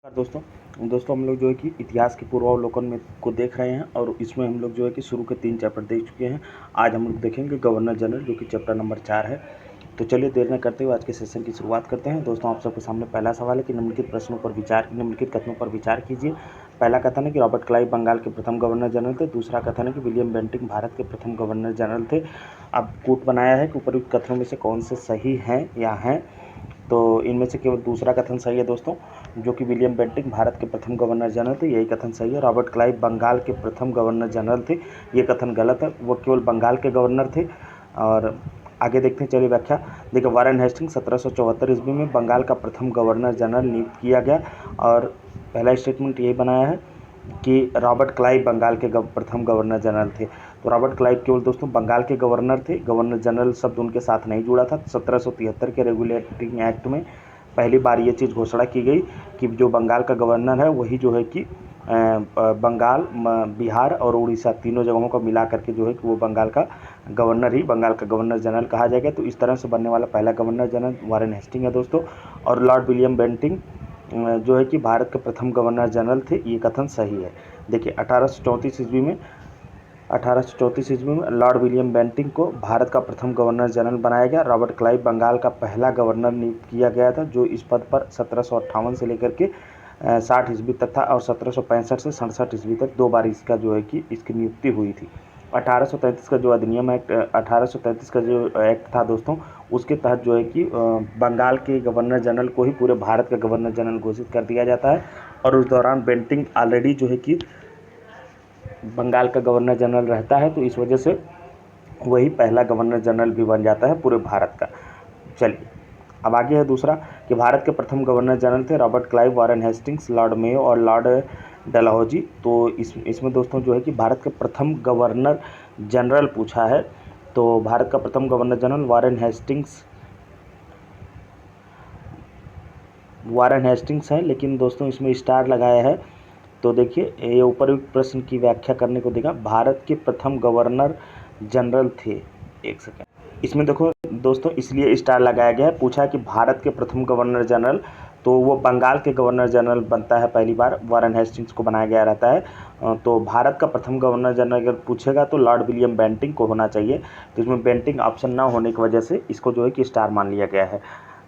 दोस्तों दोस्तों हम लोग जो है कि इतिहास के पूर्वावलोकन में को देख रहे हैं और इसमें हम लोग जो है कि शुरू के 3 चैप्टर देख चुके हैं। आज हम लोग देखेंगे गवर्नर जनरल, जो कि चैप्टर नंबर 4 है। तो चलिए देर न करते हुए आज के सेशन की शुरुआत करते हैं। दोस्तों आप सबके सामने पहला सवाल है कि निम्नलिखित कथनों पर विचार कीजिए। पहला कथन है कि रॉबर्ट क्लाइव बंगाल के प्रथम गवर्नर जनरल थे। दूसरा कथन है कि विलियम बेंटिंक भारत के प्रथम गवर्नर जनरल थे। अब कोट बनाया है कि उपयुक्त कथनों में से कौन से सही हैं या हैं। तो इनमें से केवल दूसरा कथन सही है दोस्तों, जो कि विलियम बेंटिक भारत के प्रथम गवर्नर जनरल थे, यही कथन सही है। रॉबर्ट क्लाइव बंगाल के प्रथम गवर्नर जनरल थे, ये कथन गलत है, वो केवल बंगाल के गवर्नर थे। और आगे देखते हैं, चलिए व्याख्या देखिए। वारेन हेस्टिंग्स 1774 ईस्वी में बंगाल का प्रथम गवर्नर जनरल नियुक्त किया गया और पहला स्टेटमेंट यही बनाया है कि रॉबर्ट क्लाइव बंगाल के प्रथम गवर्नर जनरल थे। तो रॉबर्ट क्लाइव केवल दोस्तों बंगाल के गवर्नर थे, गवर्नर जनरल शब्द उनके साथ नहीं जुड़ा था। 1773 के रेगुलेटिंग एक्ट में पहली बार ये चीज़ घोषणा की गई कि जो बंगाल का गवर्नर है वही जो है कि बंगाल, बिहार और उड़ीसा तीनों जगहों को मिला करके जो है कि वो बंगाल का गवर्नर ही बंगाल का गवर्नर जनरल कहा जाएगा। तो इस तरह से बनने वाला पहला गवर्नर जनरल वारेन हेस्टिंग है दोस्तों। और लॉर्ड विलियम बेंटिंक जो है कि भारत के प्रथम गवर्नर जनरल थे, ये कथन सही है। देखिए 1834 ईस्वी में लॉर्ड विलियम बेंटिंक को भारत का प्रथम गवर्नर जनरल बनाया गया। रॉबर्ट क्लाइव बंगाल का पहला गवर्नर नियुक्त किया गया था, जो इस पद पर 1758 से लेकर के 60 ईस्वी तक था और 1765 से 67 ईस्वी तक 2 बार इसका जो है कि इसकी नियुक्ति हुई थी। 1833 का जो अधिनियम एक्ट 1833 का जो एक्ट था दोस्तों, उसके तहत जो है कि बंगाल के गवर्नर जनरल को ही पूरे भारत का गवर्नर जनरल घोषित कर दिया जाता है। और उस दौरान बेंटिंक ऑलरेडी जो है कि बंगाल का गवर्नर जनरल रहता है, तो इस वजह से वही पहला गवर्नर जनरल भी बन जाता है पूरे भारत का। चलिए अब आगे है दूसरा कि भारत के प्रथम गवर्नर जनरल थे Robert Clive, Warren Hastings, Lord Mayo और लॉर्ड डलहौजी। तो इसमें दोस्तों जो है कि भारत के प्रथम गवर्नर जनरल पूछा है, तो भारत का प्रथम गवर्नर जनरल वारेन हेस्टिंग्स है, लेकिन दोस्तों इसमें स्टार लगाया है। तो देखिए ये उपयुक्त प्रश्न की व्याख्या करने को देगा, भारत के प्रथम गवर्नर जनरल थे। एक सेकंड, इसमें देखो दोस्तों इसलिए स्टार लगाया गया है, पूछा कि भारत के प्रथम गवर्नर जनरल, तो वो बंगाल के गवर्नर जनरल बनता है पहली बार, वारेन हेस्टिंग्स को बनाया गया रहता है। तो भारत का प्रथम गवर्नर जनरल अगर पूछेगा तो लॉर्ड विलियम बेंटिंक को होना चाहिए। तो इसमें बेंटिंक ऑप्शन ना होने की वजह से इसको जो है कि स्टार मान लिया गया है।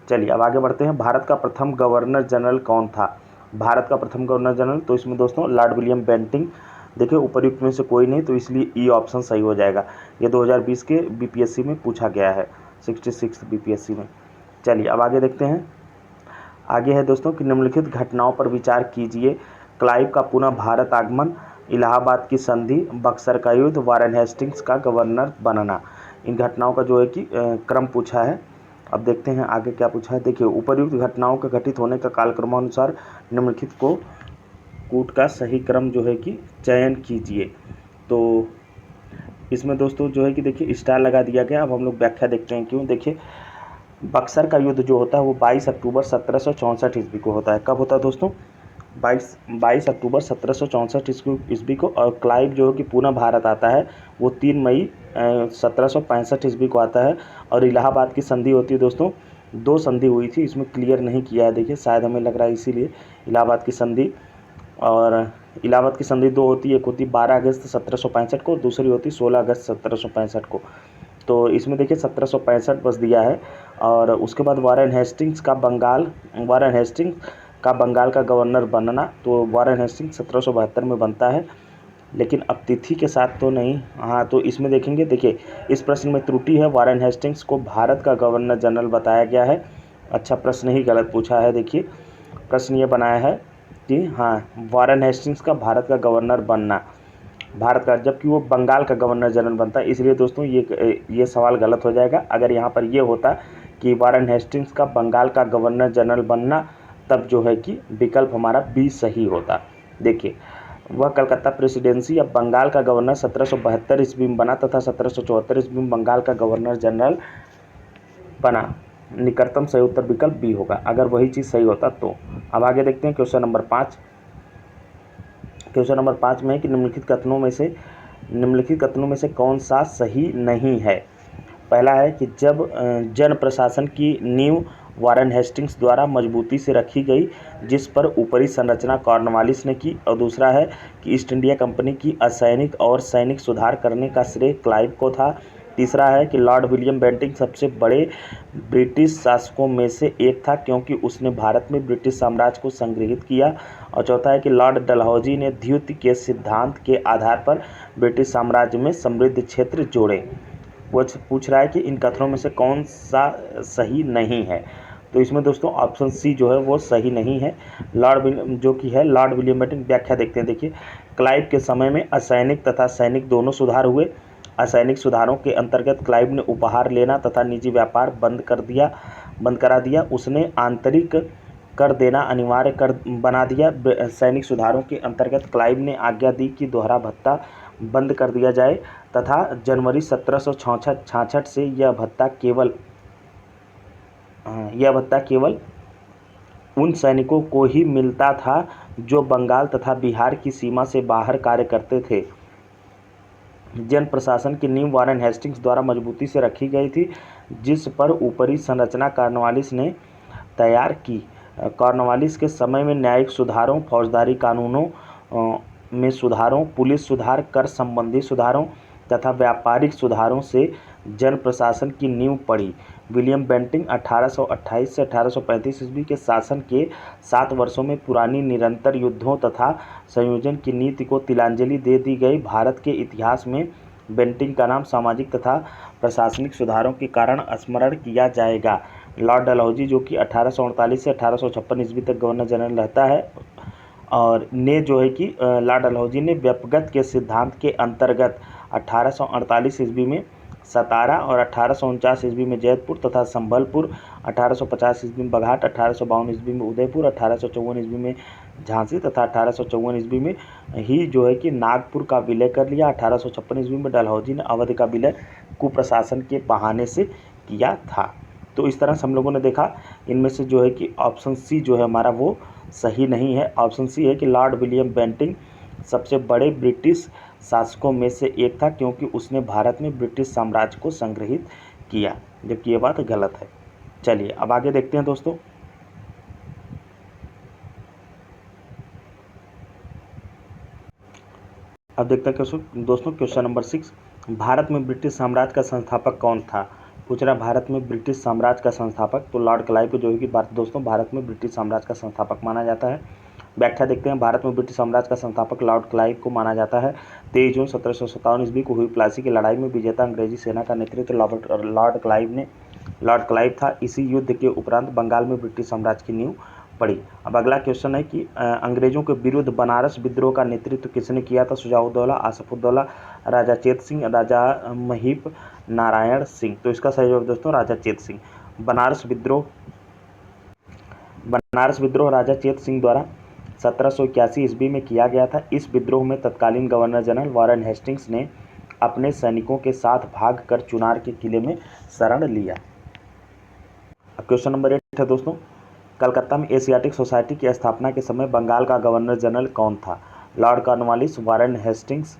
चलिए अब आगे बढ़ते हैं, भारत का प्रथम गवर्नर जनरल कौन था? भारत का प्रथम गवर्नर जनरल, तो इसमें दोस्तों लॉर्ड विलियम बेंटिंक। देखिए उपयुक्त में से कोई नहीं, तो इसलिए ई ऑप्शन सही हो जाएगा। ये 2020 के बीपीएससी में पूछा गया है, 66 बीपीएससी में। चलिए अब आगे देखते हैं, आगे है दोस्तों कि निम्नलिखित घटनाओं पर विचार कीजिए। क्लाइव का पुनः भारत आगमन, इलाहाबाद की संधि, बक्सर का युद्ध, वारेन हेस्टिंग्स का गवर्नर बनना। इन घटनाओं का जो है कि क्रम पूछा है। अब देखते हैं आगे क्या पूछा है। देखिए उपर्युक्त घटनाओं के घटित होने का कालक्रमानुसार निम्नलिखित को कूट का सही क्रम जो है कि चयन कीजिए। तो इसमें दोस्तों जो है कि देखिए स्टार लगा दिया गया। अब हम लोग व्याख्या देखते हैं क्यों। देखिए बक्सर का युद्ध जो होता है वो 22 अक्टूबर 1764 ईस्वी को होता है। कब होता है दोस्तों? 22 अक्टूबर 1764 ईस्वी को। और क्लाइव जो है कि पुनः भारत आता है वो 3 मई 1765 ईस्वी को आता है। और इलाहाबाद की संधि होती है दोस्तों, 2 संधि हुई थी, इसमें क्लियर नहीं किया है, देखिए शायद हमें लग रहा है इसीलिए इलाहाबाद की संधि। और इलाहाबाद की संधि 2 होती है, एक होती 12 अगस्त 1765 को और दूसरी होती 16 अगस्त 1765 को। तो इसमें देखिए 1765 बस दिया है। और उसके बाद वारेन हेस्टिंग्स का बंगाल का गवर्नर बनना, तो वारेन हेस्टिंग्स 1772 में बनता है, लेकिन अब तिथि के साथ तो नहीं। हाँ, तो इसमें देखेंगे, देखिए इस प्रश्न में त्रुटि है, वारेन हेस्टिंग्स को भारत का गवर्नर जनरल बताया गया है। अच्छा, प्रश्न ही गलत पूछा है। देखिए प्रश्न ये बनाया है कि हाँ, वारेन हेस्टिंग्स का भारत का गवर्नर बनना, भारत का, जबकि वो बंगाल का गवर्नर जनरल बनता है। इसलिए दोस्तों ये सवाल गलत हो जाएगा। अगर यहाँ पर ये होता कि वारेन हेस्टिंग्स का बंगाल का गवर्नर जनरल बनना, तब जो है कि विकल्प हमारा बी सही होता। देखिए वह कलकत्ता प्रेसिडेंसी या बंगाल का गवर्नर 1772 ईस्वी में बना तथा 1774 ईस्वी में बंगाल का गवर्नर जनरल बना। निकटतम सही उत्तर विकल्प बी होगा, अगर वही चीज़ सही होता तो। अब आगे देखते हैं क्वेश्चन नंबर 5। क्वेश्चन नंबर 5 में है कि निम्नलिखित कथनों में से कौन सा सही नहीं है। पहला है कि जब जन प्रशासन की नींव वारेन हेस्टिंग्स द्वारा मजबूती से रखी गई, जिस पर ऊपरी संरचना कॉर्नवालिस ने की। और दूसरा है कि ईस्ट इंडिया कंपनी की असैनिक और सैनिक सुधार करने का श्रेय क्लाइव को था। तीसरा है कि लॉर्ड विलियम बेंटिंक सबसे बड़े ब्रिटिश शासकों में से एक था, क्योंकि उसने भारत में ब्रिटिश साम्राज्य को संगृहीत किया। और चौथा है कि लॉर्ड डलहौजी ने द्वितीय के सिद्धांत के आधार पर ब्रिटिश साम्राज्य में समृद्ध क्षेत्र जोड़े। वो पूछ रहा है कि इन कथनों में से कौन सा सही नहीं है। तो इसमें दोस्तों ऑप्शन सी जो है वो सही नहीं है। जो कि है लॉर्ड विलियम बेंटिंक। व्याख्या देखते हैं। देखिए, क्लाइव के समय में असैनिक तथा सैनिक दोनों सुधार हुए। असैनिक सुधारों के अंतर्गत क्लाइव ने उपहार लेना तथा निजी व्यापार बंद करा दिया। उसने आंतरिक कर देना अनिवार्य कर बना दिया। सैनिक सुधारों के अंतर्गत क्लाइव ने आज्ञा दी कि दोहरा भत्ता बंद कर दिया जाए तथा जनवरी 1766 से यह भत्ता केवल उन सैनिकों को ही मिलता था जो बंगाल तथा बिहार की सीमा से बाहर कार्य करते थे। जन प्रशासन की नींव वारेन हेस्टिंग्स द्वारा मजबूती से रखी गई थी, जिस पर ऊपरी संरचना कॉर्नवालिस ने तैयार की। कॉर्नवालिस के समय में न्यायिक सुधारों, फौजदारी कानूनों में सुधारों, पुलिस सुधार, कर संबंधी सुधारों तथा व्यापारिक सुधारों से जन प्रशासन की नींव पड़ी। विलियम बेंटिंक 1828 से 1835 ईस्वी के शासन के 7 वर्षों में पुरानी निरंतर युद्धों तथा संयोजन की नीति को तिलांजलि दे दी गई। भारत के इतिहास में बेंटिंक का नाम सामाजिक तथा प्रशासनिक सुधारों के कारण स्मरण किया जाएगा। लॉर्ड डलहौजी, जो कि 1848 से 1856 ईस्वी तक गवर्नर जनरल रहता है, और ने जो है कि लॉर्ड डलहौजी ने व्यपगत के सिद्धांत के अंतर्गत 1848 ईस्वी में सतारा और 1849 ईस्वी में जैतपुर तथा संभलपुर, 1850 ईस्वी में बघाट, 1852 ईस्वी में उदयपुर, 1854 ईस्वी में झांसी तथा 1854 ईस्वी में ही जो है कि नागपुर का विलय कर लिया। 1856 ईस्वी में डलहौजी ने अवध का विलय कुप्रशासन के बहाने से किया था। तो इस तरह से हम लोगों ने देखा, इनमें से जो है कि ऑप्शन सी जो है हमारा वो सही नहीं है। ऑप्शन सी है कि लॉर्ड विलियम बेंटिंक सबसे बड़े ब्रिटिश शासकों में से एक था, क्योंकि उसने भारत में ब्रिटिश साम्राज्य को संग्रहित किया, जबकि ये बात गलत है। चलिए अब आगे देखते हैं दोस्तों। अब देखते हैं दोस्तों क्वेश्चन नंबर 6, भारत में ब्रिटिश साम्राज्य का संस्थापक कौन था। पूछ रहा भारत में ब्रिटिश साम्राज्य का संस्थापक, तो लॉर्ड क्लाइव को जो है कि दोस्तों भारत में ब्रिटिश साम्राज्य का संस्थापक माना जाता है। व्याख्या देखते हैं। भारत में ब्रिटिश साम्राज्य का संस्थापक लॉर्ड क्लाइव को माना जाता है। 23 जून 1757 ईस्वी को हुई प्लासी की लड़ाई में विजेता अंग्रेजी सेना का नेतृत्व लॉर्ड क्लाइव था। इसी युद्ध के उपरांत बंगाल में ब्रिटिश साम्राज्य की नींव पड़ी। अब अगला क्वेश्चन है कि अंग्रेजों के विरुद्ध बनारस विद्रोह का नेतृत्व किसने किया था। शुजाउद्दौला, आसफउद्दौला, राजा चेत सिंह, राजा महिप नारायण सिंह। तो इसका सही जवाब दोस्तों राजा चेत सिंह। बनारस विद्रोह राजा चेत सिंह द्वारा 1781 ईस्वी में किया गया था। इस विद्रोह में तत्कालीन गवर्नर जनरल वारेन हेस्टिंग्स ने अपने सैनिकों के साथ भागकर चुनार के किले में शरण लिया। अब क्वेश्चन नंबर 8 है दोस्तों, कलकत्ता में एशियाटिक सोसाइटी की स्थापना के समय बंगाल का गवर्नर जनरल कौन था। लॉर्ड कॉर्नवालिस, वारेन हेस्टिंग्स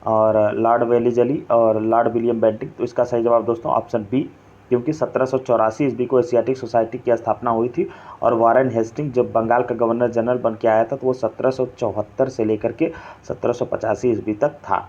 और लॉर्ड वेलिजली और लॉर्ड विलियम बेंटिंक। तो इसका सही जवाब दोस्तों ऑप्शन बी, क्योंकि 1784 ईस्वी को एशियाटिक सोसाइटी की स्थापना हुई थी और वारेन हेस्टिंग्स जब बंगाल का गवर्नर जनरल बन के आया था तो वो 1774 से लेकर के 1785 ईस्वी तक था।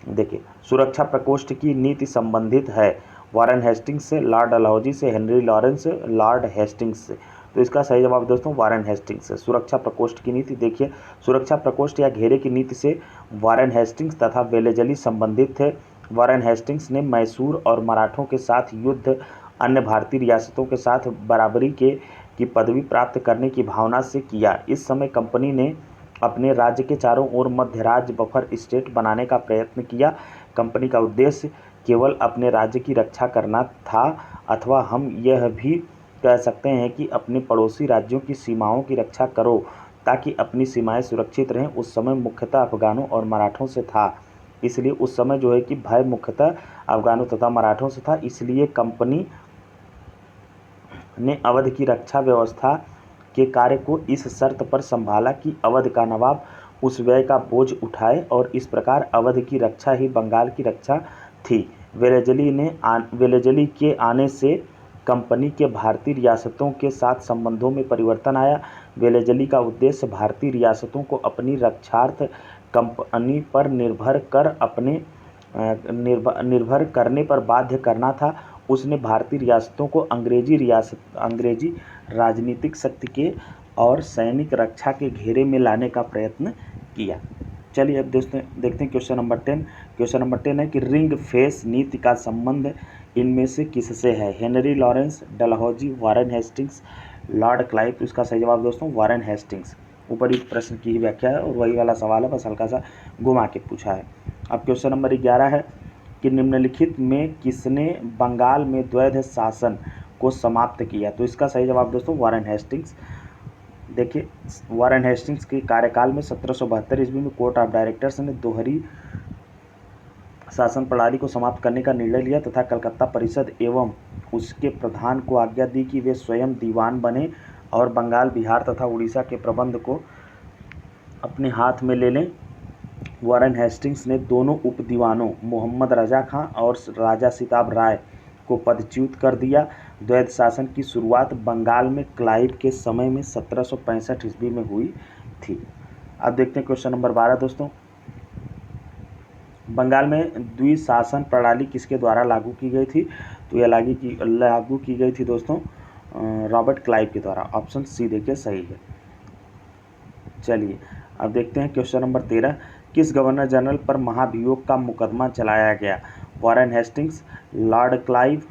देखिए, सुरक्षा प्रकोष्ठ की नीति संबंधित है वारेन हेस्टिंग्स से, लॉर्ड डलहौजी से, हेनरी लॉरेंस से, लॉर्ड हेस्टिंग्स से। तो इसका सही जवाब दोस्तों वारेन हेस्टिंग्स से। सुरक्षा प्रकोष्ठ की नीति देखिए, सुरक्षा प्रकोष्ठ या घेरे की नीति से वारेन हेस्टिंग्स तथा वेलेजली संबंधित थे। वारेन हेस्टिंग्स ने मैसूर और मराठों के साथ युद्ध अन्य भारतीय रियासतों के साथ बराबरी की पदवी प्राप्त करने की भावना से किया। इस समय कंपनी ने अपने राज्य के चारों ओर मध्य राज्य बफर स्टेट बनाने का प्रयत्न किया। कंपनी का उद्देश्य केवल अपने राज्य की रक्षा करना था, अथवा हम यह भी कह सकते हैं कि अपने पड़ोसी राज्यों की सीमाओं की रक्षा करो ताकि अपनी सीमाएं सुरक्षित रहें। उस समय मुख्यतः अफगानों और मराठों से था, इसलिए उस समय जो है कि भय मुख्यतः अफगानों तथा मराठों से था। इसलिए कंपनी ने अवध की रक्षा व्यवस्था के कार्य को इस शर्त पर संभाला कि अवध का नवाब उस व्यय का बोझ उठाए, और इस प्रकार अवध की रक्षा ही बंगाल की रक्षा थी। वेलेजली के आने से कंपनी के भारतीय रियासतों के साथ संबंधों में परिवर्तन आया। वेलेजली का उद्देश्य भारतीय रियासतों को अपनी रक्षार्थ कंपनी पर निर्भर करने पर बाध्य करना था। उसने भारतीय रियासतों को अंग्रेजी राजनीतिक शक्ति के और सैनिक रक्षा के घेरे में लाने का प्रयत्न किया। चलिए अब दोस्तों देखते हैं क्वेश्चन नंबर 10। क्वेश्चन नंबर 10 है कि रिंग फेस नीति का संबंध इनमें से किससे है? Henry Lawrence, Dalhousie, Warren Hastings, Lord Clive. तो इसका सही जवाब दोस्तों वारेन हेस्टिंग्स। ऊपरी प्रश्न की ही व्याख्या है और वही वाला सवाल है, बस हल्का सा घुमा के पूछा है। अब क्वेश्चन नंबर 11 है कि निम्नलिखित में किसने बंगाल में द्वैध शासन को समाप्त किया? तो इसका सही जवाब दोस्तों वारेन हेस्टिंग्स। देखिए वारेन हेस्टिंग्स के कार्यकाल में 1772 ईस्वी में कोर्ट ऑफ डायरेक्टर्स ने दोहरी शासन प्रणाली को समाप्त करने का निर्णय लिया तथा कलकत्ता परिषद एवं उसके प्रधान को आज्ञा दी कि वे स्वयं दीवान बने और बंगाल, बिहार तथा उड़ीसा के प्रबंध को अपने हाथ में ले लें। वारेन हेस्टिंग्स ने दोनों उप दीवानों मोहम्मद रजा खां और राजा सिताब राय को पदच्युत कर दिया। द्वैध शासन की शुरुआत बंगाल में क्लाइव के समय में 1765 ईस्वी में हुई थी। अब देखते हैं क्वेश्चन नंबर 12 दोस्तों। बंगाल में द्विशासन प्रणाली किसके द्वारा लागू की गई थी? तो यह लागू की गई थी दोस्तों रॉबर्ट क्लाइव के द्वारा। ऑप्शन सी देखिए सही है। चलिए अब देखते हैं क्वेश्चन नंबर 13। किस गवर्नर जनरल पर महाभियोग का मुकदमा चलाया गया? Warren Hastings, Lord Clive,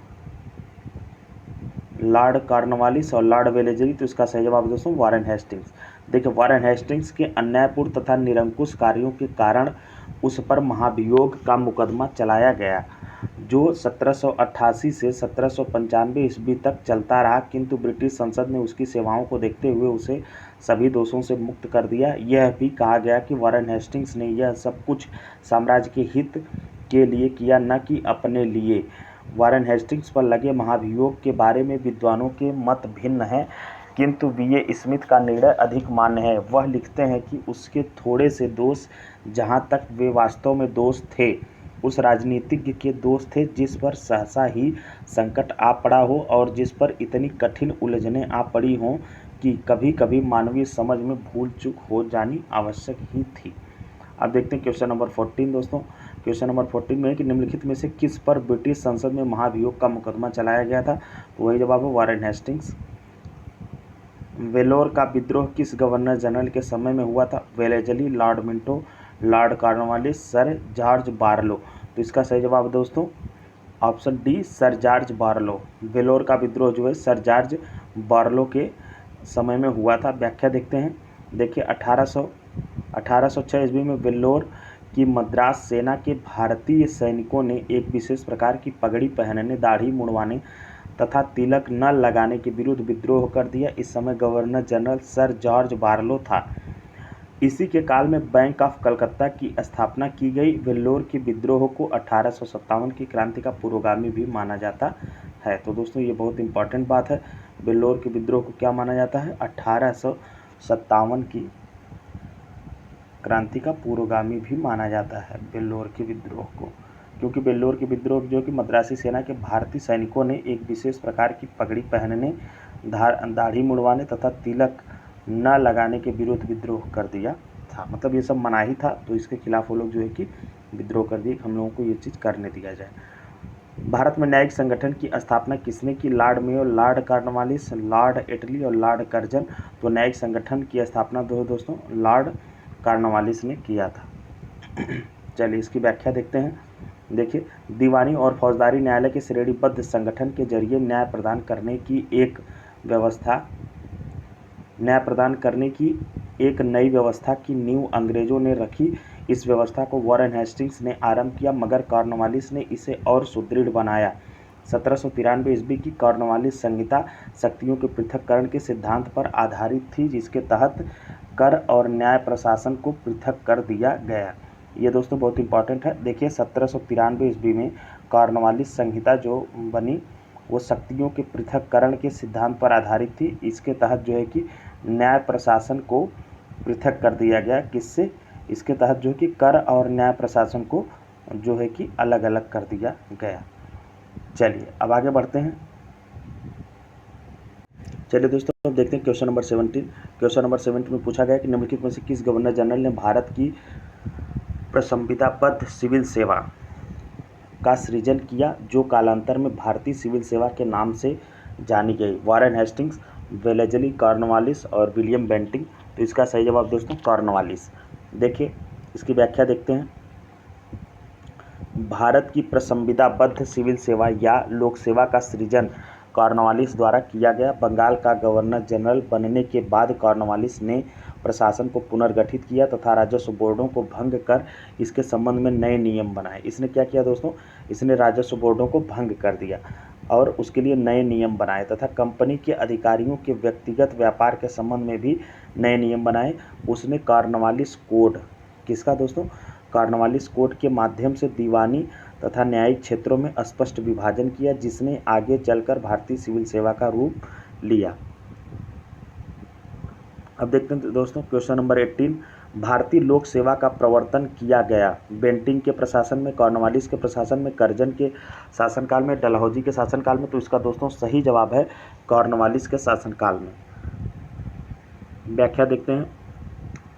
Lord Cornwallis और लॉर्ड वेलेजली। तो इसका सही जवाब दोस्तों वारेन हेस्टिंग्स। देखिए वारेन हेस्टिंग्स के अन्यायपूर्ण तथा निरंकुश कार्यों के कारण उस पर महाभियोग का मुकदमा चलाया गया, जो 1788 से 1795 ईस्वी तक चलता रहा, किंतु ब्रिटिश संसद ने उसकी सेवाओं को देखते हुए उसे सभी दोषों से मुक्त कर दिया। यह भी कहा गया कि वारेन हेस्टिंग्स ने यह सब कुछ साम्राज्य के हित के लिए किया, न कि अपने लिए। वारेन हेस्टिंग्स पर लगे महाभियोग के बारे में विद्वानों के मत भिन्न हैं, किंतु बीए स्मिथ का निर्णय अधिक मान्य है। वह लिखते हैं कि उसके थोड़े से दोष, जहाँ तक वे वास्तव में दोष थे, उस राजनीतिज्ञ के दोष थे जिस पर सहसा ही संकट आ पड़ा हो और जिस पर इतनी कठिन उलझनें आ पड़ी हों कि कभी कभी मानवीय समझ में भूल चूक हो जानी आवश्यक ही थी। अब देखते हैं क्वेश्चन नंबर 14 दोस्तों। क्वेश्चन नंबर 14 में है कि निम्नलिखित में से किस पर ब्रिटिश संसद में महाभियोग का मुकदमा चलाया गया था? तो वही जवाब है वारेन हेस्टिंग्स। वेलोर का विद्रोह किस गवर्नर जनरल के समय में हुआ था? Wellesley, Lord Minto, Lord Cornwallis, Sir George Barlow. तो इसका सही जवाब दोस्तों option D Sir George Barlow. Vellore का विद्रोह जो है सर जॉर्ज बारलो के समय में हुआ था। व्याख्या देखते हैं। देखिए 1806 ईस्वी में वेल्लोर की मद्रास सेना के भारतीय सैनिकों ने एक विशेष प्रकार की पगड़ी पहनने, दाढ़ी मुड़वाने तथा तिलक न लगाने के विरुद्ध विद्रोह कर दिया। इस समय गवर्नर जनरल सर जॉर्ज बारलो था। इसी के काल में बैंक ऑफ कलकत्ता की स्थापना की गई। वेल्लोर के विद्रोह को 1857 की क्रांति का पुरोगामी भी माना जाता है। तो दोस्तों ये बहुत इंपॉर्टेंट बात है। वेल्लोर के विद्रोह को क्या माना जाता है? 1857 की क्रांति का पुरोगामी भी माना जाता है वेल्लोर के विद्रोह को, क्योंकि वेल्लोर के विद्रोह जो कि मद्रासी सेना के भारतीय सैनिकों ने एक विशेष प्रकार की पगड़ी पहनने, दाढ़ी मुड़वाने तथा तिलक न लगाने के विरुद्ध विद्रोह कर दिया था। मतलब ये सब मनाही था, तो इसके खिलाफ वो लोग जो है कि विद्रोह कर दिए, हम लोगों को ये चीज़ करने दिया जाए। भारत में न्यायिक संगठन की स्थापना किसने की? Lord Mayo, Lord Cornwallis, Lord Attlee और लॉर्ड कर्जन। तो न्यायिक संगठन की स्थापना दोस्तों लॉर्ड कॉर्नवालिस ने किया था। चलिए इसकी व्याख्या देखते हैं। देखिए दीवानी और फौजदारी न्यायालय के श्रेणीबद्ध संगठन के जरिए न्याय प्रदान करने की एक नई व्यवस्था की नींव अंग्रेजों ने रखी। इस व्यवस्था को वारेन हेस्टिंग्स ने आरंभ किया, मगर कॉर्नवालिस ने इसे और सुदृढ़ बनाया। 1793 ईस्वी की कॉर्नवालिस संहिता शक्तियों के पृथक्करण के सिद्धांत पर आधारित थी, जिसके तहत कर और न्याय प्रशासन को पृथक कर दिया गया। ये दोस्तों बहुत इंपॉर्टेंट है। देखिए 1793 ईस्वी में कॉर्नवालिस संहिता जो बनी वो शक्तियों के पृथक्करण के सिद्धांत पर आधारित थी। इसके तहत जो है कि न्याय प्रशासन को पृथक कर दिया गया। किससे? इसके तहत जो है कि कर और न्याय प्रशासन को जो है कि अलग अलग कर दिया गया। चलिए अब आगे बढ़ते हैं। चलिए दोस्तों, अब देखते हैं क्वेश्चन नंबर 17। क्वेश्चन नंबर 17 में पूछा गया कि निम्नलिखित में से किस गवर्नर जनरल ने भारत की प्रसंविधाबद्ध सिविल सेवा का सृजन किया, जो कालांतर में भारतीय सिविल सेवा के नाम से जानी गई? वारेन हेस्टिंग्स, वेलेस्ली कॉर्नवालिस और विलियम बेंटिंग। तो इसका सही जवाब दोस्तों कॉर्नवालिस। देखिए इसकी व्याख्या देखते हैं। भारत की प्रसंविधाबद्ध सिविल सेवा या लोक सेवा का सृजन कॉर्नवालिस द्वारा किया गया। बंगाल का गवर्नर जनरल बनने के बाद कॉर्नवालिस ने प्रशासन को पुनर्गठित किया तथा राजस्व बोर्डों को भंग कर इसके संबंध में नए नियम बनाए। इसने क्या किया दोस्तों? इसने राजस्व बोर्डों को भंग कर दिया और उसके लिए नए नियम बनाए तथा कंपनी के अधिकारियों के व्यक्तिगत व्यापार के संबंध में भी नए नियम बनाए। उसने कॉर्नवालिस कोड, किसका दोस्तों? कॉर्नवालिस कोड के माध्यम से दीवानी तथा न्यायिक क्षेत्रों में स्पष्ट विभाजन किया, जिसने आगे चलकर भारतीय सिविल सेवा का रूप लिया। अब देखते हैं दोस्तों क्वेश्चन नंबर 18। भारतीय लोक सेवा का प्रवर्तन किया गया बेंटिंग के प्रशासन में, कॉर्नवालिस के प्रशासन में, कर्जन के शासनकाल में, डलहौजी के शासनकाल में? तो इसका दोस्तों सही जवाब है कॉर्नवालिस के शासनकाल में। व्याख्या देखते हैं,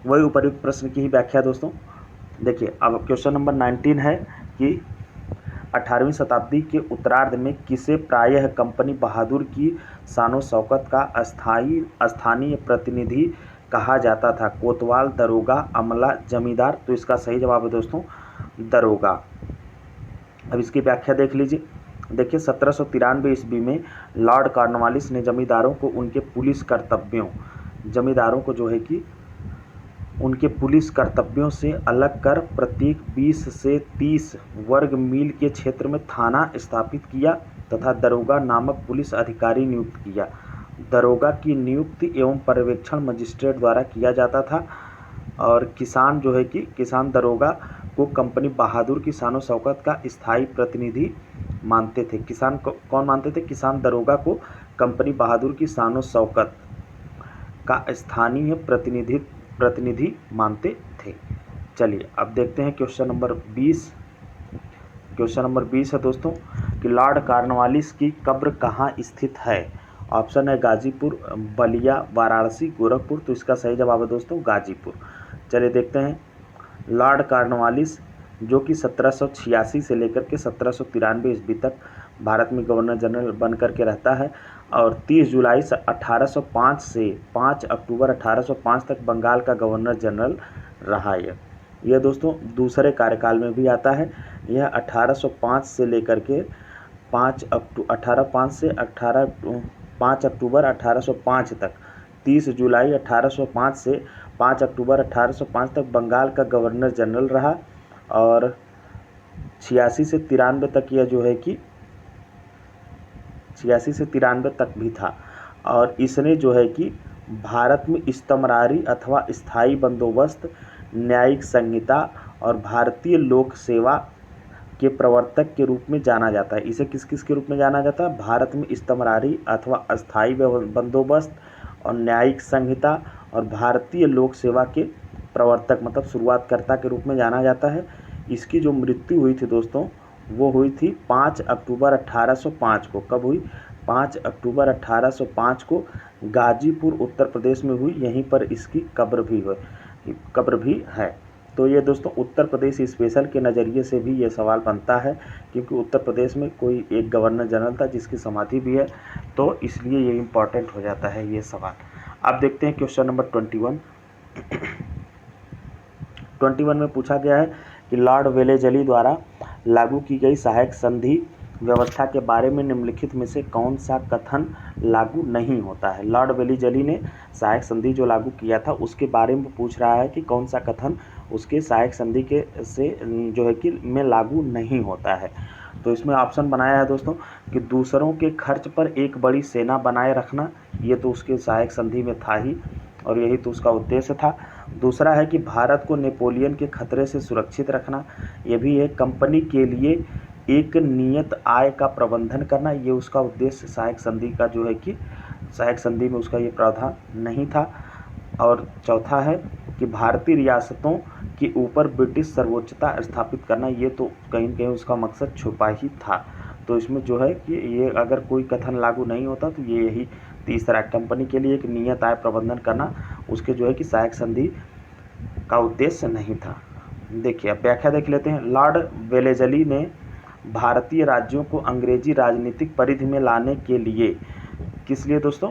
वही उपर्युक्त प्रश्न की ही व्याख्या दोस्तों। देखिए अब क्वेश्चन नंबर 19 है कि 18वीं शताब्दी के उत्तरार्ध में किसे प्रायः कंपनी बहादुर की शानो शौकत का स्थानीय प्रतिनिधि कहा जाता था? कोतवाल, दरोगा, अमला, जमींदार? तो इसका सही जवाब है दोस्तों दरोगा। अब इसकी व्याख्या देख लीजिए। देखिए 1793 ईस्वी में लॉर्ड कॉर्नवालिस ने जमींदारों को उनके पुलिस कर्तव्यों, जमींदारों को जो है कि उनके पुलिस कर्तव्यों से अलग कर प्रत्येक 20 से 30 वर्ग मील के क्षेत्र में थाना स्थापित किया तथा दरोगा नामक पुलिस अधिकारी नियुक्त किया। दरोगा की नियुक्ति एवं पर्यवेक्षण मजिस्ट्रेट द्वारा किया जाता था और किसान जो है कि किसान दरोगा को कंपनी बहादुर की शानो शौकत का स्थायी प्रतिनिधि मानते थे। किसान को कौन मानते थे? किसान दरोगा को कंपनी बहादुर की शानो शौकत का स्थानीय प्रतिनिधि मानते थे। चलिए अब देखते हैं क्वेश्चन नंबर 20। क्वेश्चन नंबर 20 है दोस्तों कि लॉर्ड कॉर्नवालिस की कब्र कहाँ स्थित है? ऑप्शन है गाजीपुर, बलिया, वाराणसी, गोरखपुर? तो इसका सही जवाब है दोस्तों गाजीपुर। चलिए देखते हैं। लॉर्ड कॉर्नवालिस जो कि 1786 से लेकर के 1793 ईस्वी तक भारत में गवर्नर जनरल बन करके रहता है और 30 जुलाई 1805 से 5 अक्टूबर 1805 तक बंगाल का गवर्नर जनरल रहा। यह दोस्तों दूसरे कार्यकाल में भी आता है। यह 1805 से लेकर के 5 अक्टूबर 1805 तक, 30 जुलाई 1805 से 5 अक्टूबर 1805 तक बंगाल का गवर्नर जनरल रहा और 86 से 93 तक यह जो है कि 86 से 93 तक भी था। और इसने जो है कि भारत में इस्तमरारी अथवा स्थायी बंदोबस्त, न्यायिक संहिता और भारतीय लोक सेवा के प्रवर्तक के रूप में जाना जाता है। इसे किस किस के रूप में जाना जाता है? भारत में इस्तमरारी अथवा अस्थायी बंदोबस्त और न्यायिक संहिता और भारतीय लोक सेवा के प्रवर्तक मतलब शुरुआतकर्ता के रूप में जाना जाता है। इसकी जो मृत्यु हुई थी दोस्तों वो हुई थी 5 अक्टूबर 1805 को। कब हुई? 5 अक्टूबर 1805 को गाजीपुर उत्तर प्रदेश में हुई। यहीं पर इसकी कब्र भी है। तो ये दोस्तों उत्तर प्रदेश स्पेशल के नज़रिए से भी ये सवाल बनता है क्योंकि उत्तर प्रदेश में कोई एक गवर्नर जनरल था जिसकी समाधि भी है, तो इसलिए ये इम्पॉर्टेंट हो जाता है ये सवाल। अब देखते हैं क्वेश्चन नंबर 21। 21 में पूछा गया है कि लॉर्ड वेलेस्ली द्वारा लागू की गई सहायक संधि व्यवस्था के बारे में निम्नलिखित में से कौन सा कथन लागू नहीं होता है? लॉर्ड वेलेस्ली ने सहायक संधि जो लागू किया था उसके बारे में पूछ रहा है कि कौन सा कथन उसके सहायक संधि के से जो है कि में लागू नहीं होता है। तो इसमें ऑप्शन बनाया है दोस्तों कि दूसरों के खर्च पर एक बड़ी सेना बनाए रखना, ये तो उसके सहायक संधि में था ही और यही तो उसका उद्देश्य था। दूसरा है कि भारत को नेपोलियन के खतरे से सुरक्षित रखना, ये भी है। कंपनी के लिए एक नियत आय का प्रबंधन करना, ये उसका उद्देश्य सहायक संधि का जो है कि सहायक संधि में उसका ये प्रावधान नहीं था। और चौथा है कि भारतीय रियासतों के ऊपर ब्रिटिश सर्वोच्चता स्थापित करना, ये तो कहीं न कहीं उसका मकसद छुपा ही था। तो इसमें जो है कि ये अगर कोई कथन लागू नहीं होता तो ये यही तीसरा, कंपनी के लिए एक नियत आय प्रबंधन करना उसके जो है कि सहायक संधि का उद्देश्य नहीं था। देखिए अब व्याख्या देख लेते हैं। लॉर्ड वेलेजली ने भारतीय राज्यों को अंग्रेजी राजनीतिक परिधि में लाने के लिए, किस लिए दोस्तों,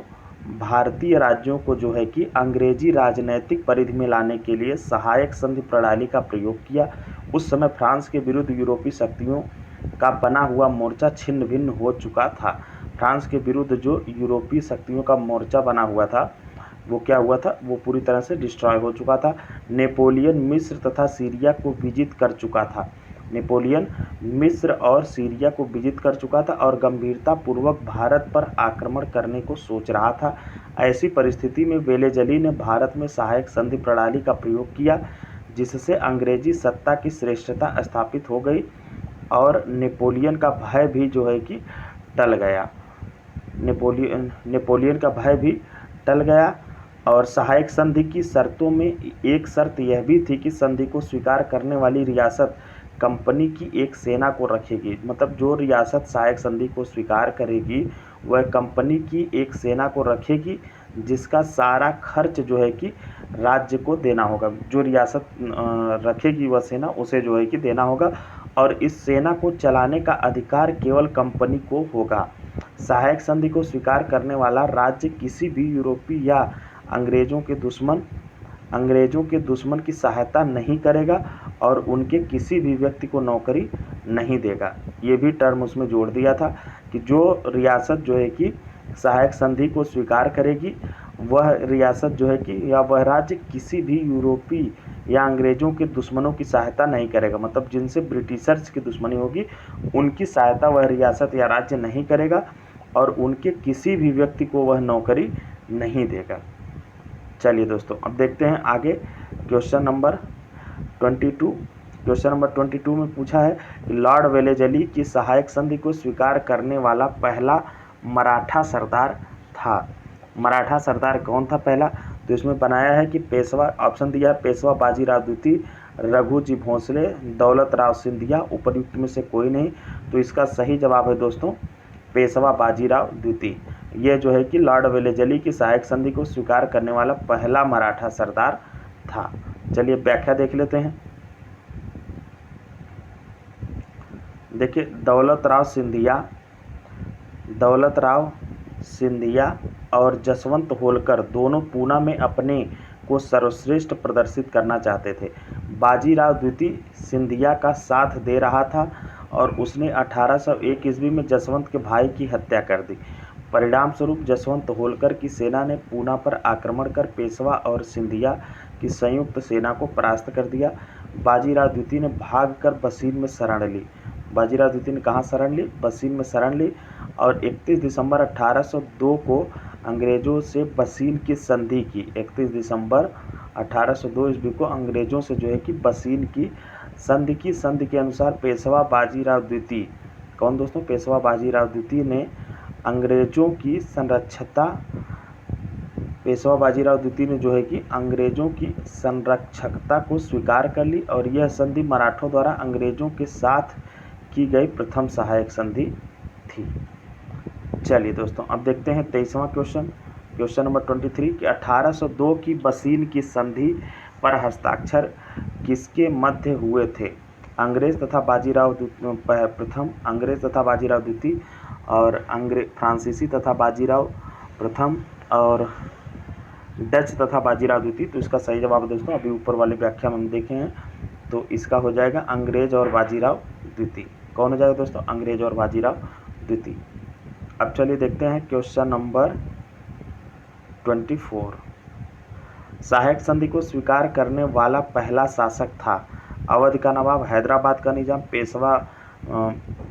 भारतीय राज्यों को जो है कि अंग्रेजी राजनीतिक परिधि में लाने के लिए सहायक संधि प्रणाली का प्रयोग किया। उस समय फ्रांस के विरुद्ध यूरोपीय शक्तियों का बना हुआ मोर्चा छिन्न भिन्न हो चुका था। फ्रांस के विरुद्ध जो यूरोपीय शक्तियों का मोर्चा बना हुआ था वो क्या हुआ था, वो पूरी तरह से डिस्ट्रॉय हो चुका था। नेपोलियन मिस्र तथा सीरिया को विजित कर चुका था। नेपोलियन मिस्र और सीरिया को विजित कर चुका था और गंभीरतापूर्वक भारत पर आक्रमण करने को सोच रहा था। ऐसी परिस्थिति में वेलेजली ने भारत में सहायक संधि प्रणाली का प्रयोग किया, जिससे अंग्रेजी सत्ता की श्रेष्ठता स्थापित हो गई और नेपोलियन का भय भी जो है कि टल गया। नेपोलियन का भय भी टल गया। और सहायक संधि की शर्तों में एक शर्त यह भी थी कि संधि को स्वीकार करने वाली रियासत कंपनी की एक सेना को रखेगी। मतलब जो रियासत सहायक संधि को स्वीकार करेगी वह कंपनी की एक सेना को रखेगी, जिसका सारा खर्च जो है कि राज्य को देना होगा। जो रियासत रखेगी वह सेना उसे जो है कि देना होगा और इस सेना को चलाने का अधिकार केवल कंपनी को होगा। सहायक संधि को स्वीकार करने वाला राज्य किसी भी यूरोपीय या अंग्रेजों के दुश्मन की सहायता नहीं करेगा और उनके किसी भी व्यक्ति को नौकरी नहीं देगा। ये भी टर्म उसमें जोड़ दिया था कि जो रियासत जो है कि सहायक संधि को स्वीकार करेगी वह रियासत जो है कि या वह राज्य किसी भी यूरोपीय या अंग्रेजों के दुश्मनों की सहायता नहीं करेगा। मतलब जिनसे ब्रिटिशर्स की दुश्मनी होगी उनकी सहायता वह रियासत या राज्य नहीं करेगा और उनके किसी भी व्यक्ति को वह नौकरी नहीं देगा। चलिए दोस्तों अब देखते हैं आगे क्वेश्चन नंबर 22। क्वेश्चन नंबर 22 में पूछा है कि लॉर्ड वेलेजली की सहायक संधि को स्वीकार करने वाला पहला मराठा सरदार था। मराठा सरदार कौन था पहला? तो इसमें बनाया है कि पेशवा, ऑप्शन दिया है पेशवा बाजीराव द्वितीय, रघुजी भोसले, दौलत राव सिंधिया, उपर्युक्त में से कोई नहीं। तो इसका सही जवाब है दोस्तों पेशवा बाजीराव द्वितीय। ये जो है कि लॉर्ड वेलेजली की सहायक संधि को स्वीकार करने वाला पहला मराठा सरदार था। चलिए व्याख्या देख लेते हैं। देखिए दौलत राव सिंधिया और जसवंत होलकर दोनों पूना में अपने को सर्वश्रेष्ठ प्रदर्शित करना चाहते थे। बाजीराव द्वितीय सिंधिया का साथ दे रहा था और उसने 1801 ईस्वी में जसवंत के भाई की हत्या कर दी। परिणाम स्वरूप जसवंत होलकर की सेना ने पूना पर आक्रमण कर पेशवा और सिंधिया की संयुक्त सेना को परास्त कर दिया। बाजीराव द्वितीय ने भागकर बसीन में शरण ली। बाजीराव द्वितीय ने कहाँ शरण ली? बसीन में शरण ली और 31 दिसंबर 1802 को अंग्रेजों से बसीन की संधि की। 31 दिसंबर 1802 ईस्वी को अंग्रेजों से जो है कि बसीन की संधि की। संधि के अनुसार पेशवा बाजीराव द्वितीय, कौन दोस्तों? पेशवा बाजीराव द्वितीय ने अंग्रेजों की पेशवा बाजीराव द्वितीय ने जो है कि अंग्रेजों की संरक्षकता को स्वीकार कर ली और यह संधि मराठों द्वारा अंग्रेजों के साथ की गई प्रथम सहायक संधि थी। चलिए दोस्तों अब देखते हैं 23वां क्वेश्चन। क्वेश्चन नंबर 23 कि 1802 की बसीन की संधि पर हस्ताक्षर किसके मध्य हुए थे? अंग्रेज तथा बाजीराव प्रथम, अंग्रेज तथा बाजीराव द्वितीय और फ्रांसीसी तथा बाजीराव प्रथम और डच तथा बाजीराव द्वितीय। तो इसका सही जवाब दोस्तों अभी ऊपर वाले व्याख्या में हम देखे हैं तो इसका हो जाएगा अंग्रेज और बाजीराव द्वितीय। कौन हो जाएगा दोस्तों? अंग्रेज और बाजीराव द्वितीय। अब चलिए देखते हैं क्वेश्चन नंबर 24। सहायक संधि को स्वीकार करने वाला पहला शासक था। अवध का नवाब, हैदराबाद का निजाम, पेशवा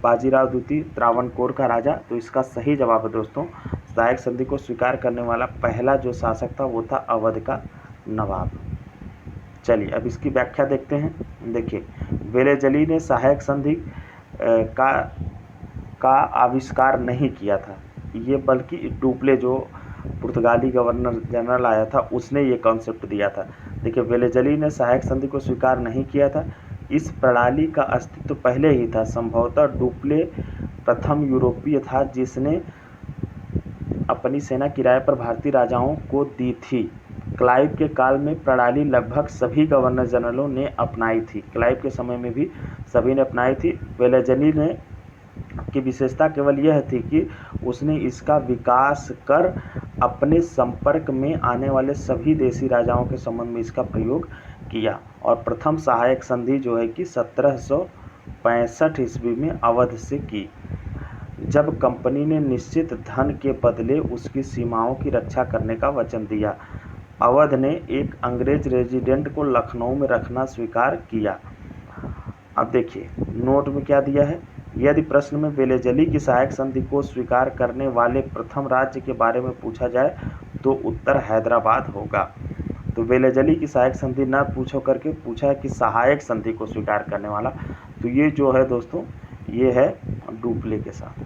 बाजीराव द्वितीय, त्रावणकोर का राजा। तो इसका सही जवाब है दोस्तों सहायक संधि को स्वीकार करने वाला पहला जो शासक था वो था अवध का नवाब। चलिए अब इसकी व्याख्या देखते हैं। देखिए वेलेजली ने सहायक संधि का आविष्कार नहीं किया था ये, बल्कि डुप्ले जो पुर्तगाली गवर्नर जनरल आया था उसने ये कॉन्सेप्ट दिया था। देखिए वेलेजली ने सहायक संधि को स्वीकार नहीं किया था। इस प्रणाली का अस्तित्व पहले ही था। संभवतः डुप्ले प्रथम यूरोपीय था जिसने अपनी सेना किराए पर भारतीय राजाओं को दी थी। क्लाइव के काल में प्रणाली लगभग सभी गवर्नर जनरलों ने अपनाई थी। क्लाइव के समय में भी सभी ने अपनाई थी। वेलेज़ली ने की विशेषता केवल यह थी कि उसने इसका विकास कर अपने संपर्क में आने वाले सभी देशी राजाओं के संबंध में इसका प्रयोग किया। और प्रथम सहायक संधि जो है कि 1765 ईस्वी में अवध से की, जब कंपनी ने निश्चित धन के बदले उसकी सीमाओं की रक्षा करने का वचन दिया। अवध ने एक अंग्रेज रेजिडेंट को लखनऊ में रखना स्वीकार किया। अब देखिए नोट में क्या दिया है, यदि प्रश्न में वेलेज़ली की सहायक संधि को स्वीकार करने वाले प्रथम राज्य के बारे में पूछा जाए तो उत्तर हैदराबाद होगा। तो वेलेज़ली की सहायक संधि न पूछो करके पूछा है कि सहायक संधि को स्वीकार करने वाला, तो ये जो है दोस्तों ये है डुप्ले के साथ।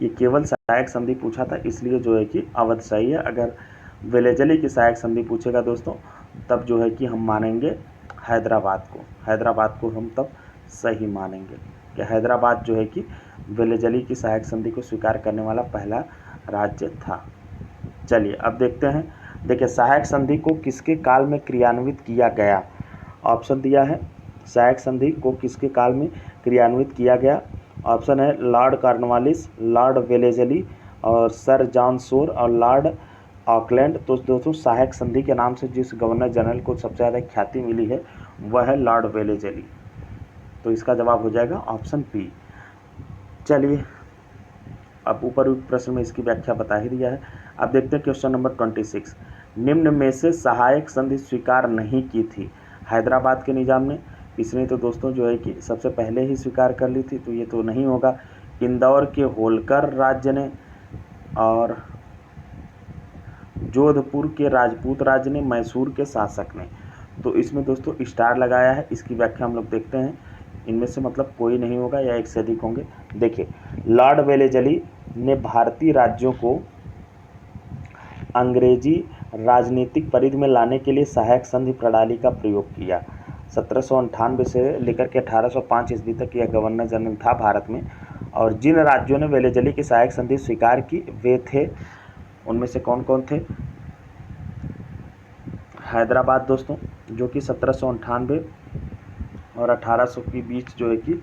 ये केवल सहायक संधि पूछा था, इसलिए जो है कि अवध सही है। अगर वेलेज़ली की सहायक संधि पूछेगा दोस्तों तब जो है कि हम मानेंगे हैदराबाद को हम तब सही मानेंगे कि हैदराबाद जो है कि वेलेज़ली की सहायक संधि को स्वीकार करने वाला पहला राज्य था। चलिए अब देखते हैं। देखिए सहायक संधि को किसके काल में क्रियान्वित किया गया। ऑप्शन दिया है सहायक संधि को किसके काल में क्रियान्वित किया गया। ऑप्शन है लॉर्ड कॉर्नवालिस, लॉर्ड वेलेज़ली और सर जॉन शोर और लॉर्ड ऑकलैंड। तो दोस्तों सहायक संधि के नाम से जिस गवर्नर जनरल को सबसे ज़्यादा ख्याति मिली है वह है लॉर्ड वेलेज़ली। तो इसका जवाब हो जाएगा ऑप्शन बी। चलिए अब ऊपर प्रश्न में इसकी व्याख्या बता ही दिया है। अब देखते हैं क्वेश्चन नंबर 26। निम्न में से सहायक संधि स्वीकार नहीं की थी हैदराबाद के निजाम ने। इसने तो दोस्तों जो है कि सबसे पहले ही स्वीकार कर ली थी, तो ये तो नहीं होगा। इंदौर के होलकर राज्य ने और जोधपुर के राजपूत राज्य ने, मैसूर के शासक ने। तो इसमें दोस्तों स्टार लगाया है। इसकी व्याख्या हम लोग देखते हैं। इनमें से मतलब कोई नहीं होगा या एक से अधिक होंगे। देखिए लॉर्ड वेलेज़ली ने भारतीय राज्यों को अंग्रेजी राजनीतिक परिधि में लाने के लिए सहायक संधि प्रणाली का प्रयोग किया। 1798 से लेकर के 1805 ईस्वी तक यह गवर्नर जनरल था भारत में। और जिन राज्यों ने वेलेज़ली की सहायक संधि स्वीकार की वे थे, उनमें से कौन कौन थे। हैदराबाद दोस्तों जो कि 1798 और 1800 के बीच जो है कि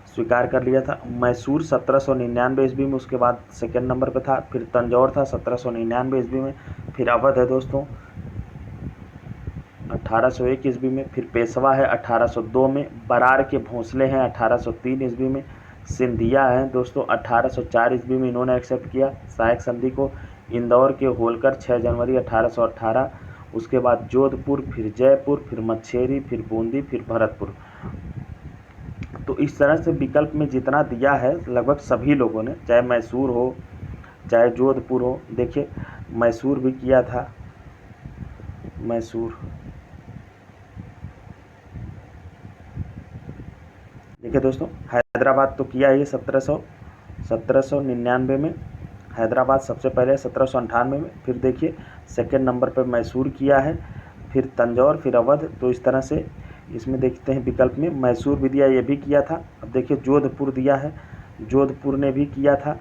स्वीकार कर लिया था। मैसूर 1799 ईस्वी में उसके बाद सेकेंड नंबर पे था। फिर तंजौर था 1799 ईस्वी में। फिर अवध है दोस्तों 1801 ईस्वी में। फिर पेशवा है 1802 में। बरार के भोंसले हैं 1803 ईस्वी में। सिंधिया हैं दोस्तों 1804 ईस्वी में इन्होंने एक्सेप्ट किया सहायक संधि को। इंदौर के होलकर 6 जनवरी 1818। उसके बाद जोधपुर, फिर जयपुर, फिर मच्छेरी, फिर बूंदी, फिर भरतपुर। तो इस तरह से विकल्प में जितना दिया है लगभग सभी लोगों ने, चाहे मैसूर हो चाहे जोधपुर हो। देखिए मैसूर भी किया था, मैसूर देखिए दोस्तों। हैदराबाद तो किया है 1799 में। हैदराबाद सबसे पहले 1798 में। फिर देखिए सेकेंड नंबर पर मैसूर किया है, फिर तंजौर, फिर अवध। तो इस तरह से इसमें देखते हैं विकल्प में मैसूर भी दिया, ये भी किया था। अब देखिए जोधपुर दिया है, जोधपुर ने भी किया था,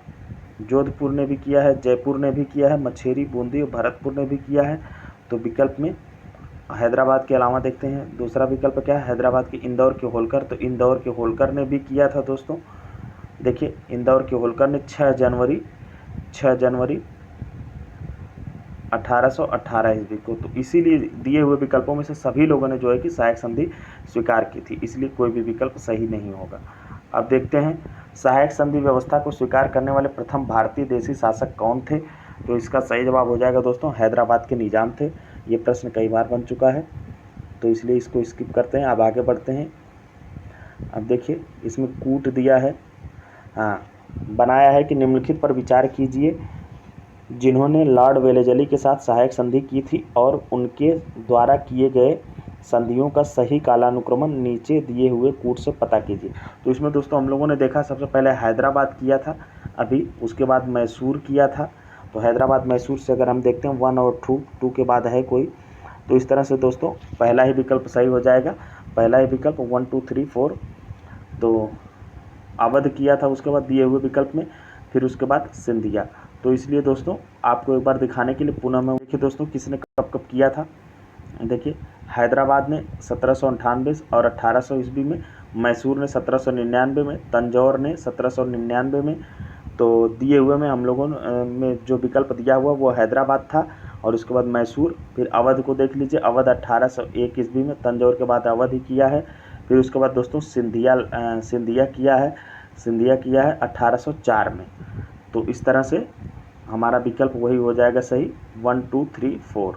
जोधपुर ने भी किया है, जयपुर ने भी किया है, मच्छेरी, बूंदी और भरतपुर ने भी किया है। तो विकल्प में हैदराबाद के अलावा देखते हैं दूसरा विकल्प क्या है, हैदराबाद के इंदौर के होलकर। तो इंदौर के होलकर ने भी किया था दोस्तों। देखिए इंदौर के होलकर ने 6 जनवरी 1818 ईस्वी को। तो इसीलिए दिए हुए विकल्पों में से सभी लोगों ने जो है कि सहायक संधि स्वीकार की थी, इसलिए कोई भी विकल्प सही नहीं होगा। अब देखते हैं सहायक संधि व्यवस्था को स्वीकार करने वाले प्रथम भारतीय देशी शासक कौन थे। तो इसका सही जवाब हो जाएगा दोस्तों हैदराबाद के निजाम थे। ये प्रश्न कई बार बन चुका है तो इसलिए इसको स्किप करते हैं। अब आगे बढ़ते हैं। अब देखिए इसमें कूट दिया है, हाँ बनाया है कि निम्नलिखित पर विचार कीजिए जिन्होंने लॉर्ड वेलेज़ली के साथ सहायक संधि की थी और उनके द्वारा किए गए संधियों का सही कालानुक्रमण नीचे दिए हुए कूट से पता कीजिए। तो इसमें दोस्तों हम लोगों ने देखा सबसे पहले हैदराबाद किया था अभी, उसके बाद मैसूर किया था। तो हैदराबाद मैसूर से अगर हम देखते हैं 1 और 2 के बाद है कोई, तो इस तरह से दोस्तों पहला ही विकल्प सही हो जाएगा। पहला ही विकल्प 1 2 3 4। तो अवध किया था उसके बाद दिए हुए विकल्प में। फिर उसके बाद सिंधिया। तो इसलिए दोस्तों आपको एक बार दिखाने के लिए पुनः मैं देखिए दोस्तों किसने कब कब किया था। देखिए हैदराबाद ने 1798 और 1800 ईस्वी में, मैसूर ने 1799 में, तंजौर ने 1799 में। तो दिए हुए में हम लोगों में जो विकल्प दिया हुआ वो हैदराबाद था, और उसके बाद मैसूर। फिर अवध को देख लीजिए, अवध 1801 ईस्वी में, तंजौर के बाद अवध ही किया है। फिर उसके बाद दोस्तों सिंधिया किया है 1804 में। तो इस तरह से हमारा विकल्प वही हो जाएगा सही, 1 2 3 4।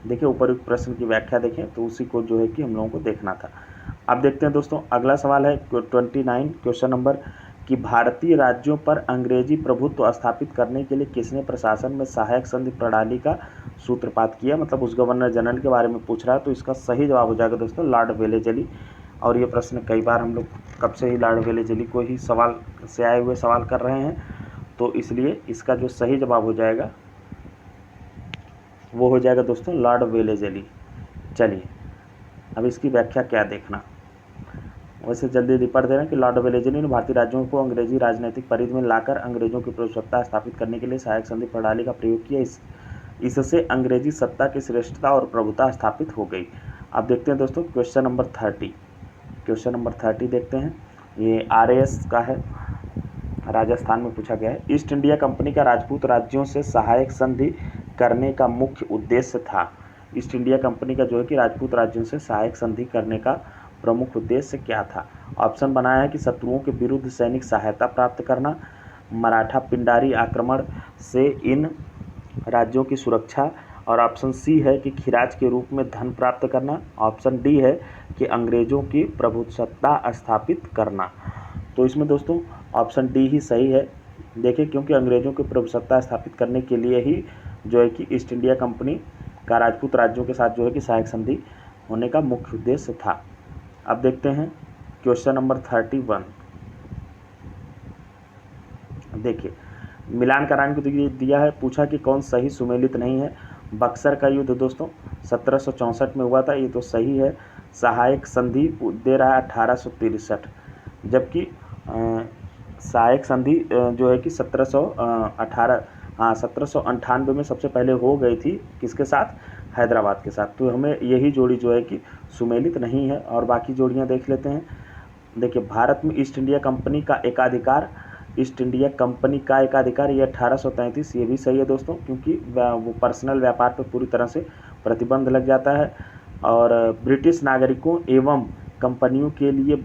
देखिए उपयुक्त प्रश्न की व्याख्या देखें तो उसी को जो है कि हम लोगों को देखना था। अब देखते हैं दोस्तों अगला सवाल है 29 क्वेश्चन नंबर, कि भारतीय राज्यों पर अंग्रेजी प्रभुत्व स्थापित करने के लिए किसने प्रशासन में सहायक संधि प्रणाली का सूत्रपात किया। मतलब उस गवर्नर जनरल के बारे में पूछ रहा है, तो इसका सही जवाब हो जाएगा दोस्तों लॉर्ड वेलेजली। और ये प्रश्न कई बार हम लोग कब से ही लॉर्ड वेलेजली को ही सवाल से आए हुए सवाल कर रहे हैं, तो इसलिए इसका जो सही जवाब हो जाएगा वो हो जाएगा दोस्तों लॉर्ड वेलेजली। चलिए अब इसकी व्याख्या क्या देखना, वैसे जल्दी पढ़ दे रहे हैं कि लॉर्ड वेलेजली ने भारतीय राज्यों को अंग्रेजी राजनीतिक परिधि में लाकर अंग्रेजों की प्रभुसत्ता स्थापित करने के लिए सहायक संधि प्रणाली का प्रयोग किया। इससे अंग्रेजी सत्ता की श्रेष्ठता और प्रभुता स्थापित हो गई। अब देखते हैं दोस्तों क्वेश्चन नंबर 30 देखते हैं। ये RAS का है, राजस्थान में पूछा गया है। ईस्ट इंडिया कंपनी का राजपूत राज्यों से सहायक संधि करने का मुख्य उद्देश्य था। ईस्ट इंडिया कंपनी का जो है कि राजपूत राज्यों से सहायक संधि करने का प्रमुख उद्देश्य क्या था। ऑप्शन बनाया है कि शत्रुओं के विरुद्ध सैनिक सहायता प्राप्त करना, मराठा पिंडारी आक्रमण से इन राज्यों की सुरक्षा, और ऑप्शन सी है कि खिराज के रूप में धन प्राप्त करना, ऑप्शन डी है कि अंग्रेजों की प्रभुसत्ता स्थापित करना। तो इसमें दोस्तों ऑप्शन डी ही सही है। देखिए क्योंकि अंग्रेजों की प्रभुसत्ता स्थापित करने के लिए ही जो है कि ईस्ट इंडिया कंपनी का राजपूत राज्यों के साथ जो है कि सहायक संधि होने का मुख्य उद्देश्य था। अब देखते हैं क्वेश्चन नंबर 31। देखिए मिलान कराने को दिया है, पूछा कि कौन सही सुमेलित नहीं है। बक्सर का युद्ध दोस्तों 1764 में हुआ था, ये तो सही है। सहायक संधि दे रहा है 1863, जबकि सहायक संधि जो है कि 1798 में सबसे पहले हो गई थी, किसके साथ, हैदराबाद के साथ। तो हमें यही जोड़ी जो है कि सुमेलित नहीं है, और बाकी जोड़ियां देख लेते हैं। देखिए भारत में ईस्ट इंडिया कंपनी का एकाधिकार, ये 1833, ये भी सही है दोस्तों, क्योंकि वो पर्सनल व्यापार पर पूरी तरह से प्रतिबंध लग जाता है। और ब्रिटिश नागरिकों एवं कंपनियों के लिए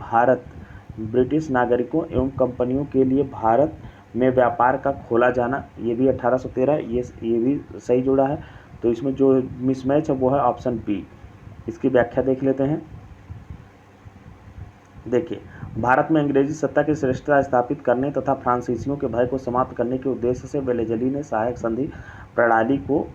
भारत में व्यापार का खोला जाना, ये भी 1813, ये भी सही जोड़ा है। तो इसमें जो मिसमैच है वो है ऑप्शन बी। इसकी व्याख्या देख लेते हैं। देखिए भारत में अंग्रेजी सत्ता की श्रेष्ठता स्थापित करने तथा फ्रांसीसियों के भय को समाप्त करने के उद्देश्य से वेलेजली ने सहायक संधि प्रणाली को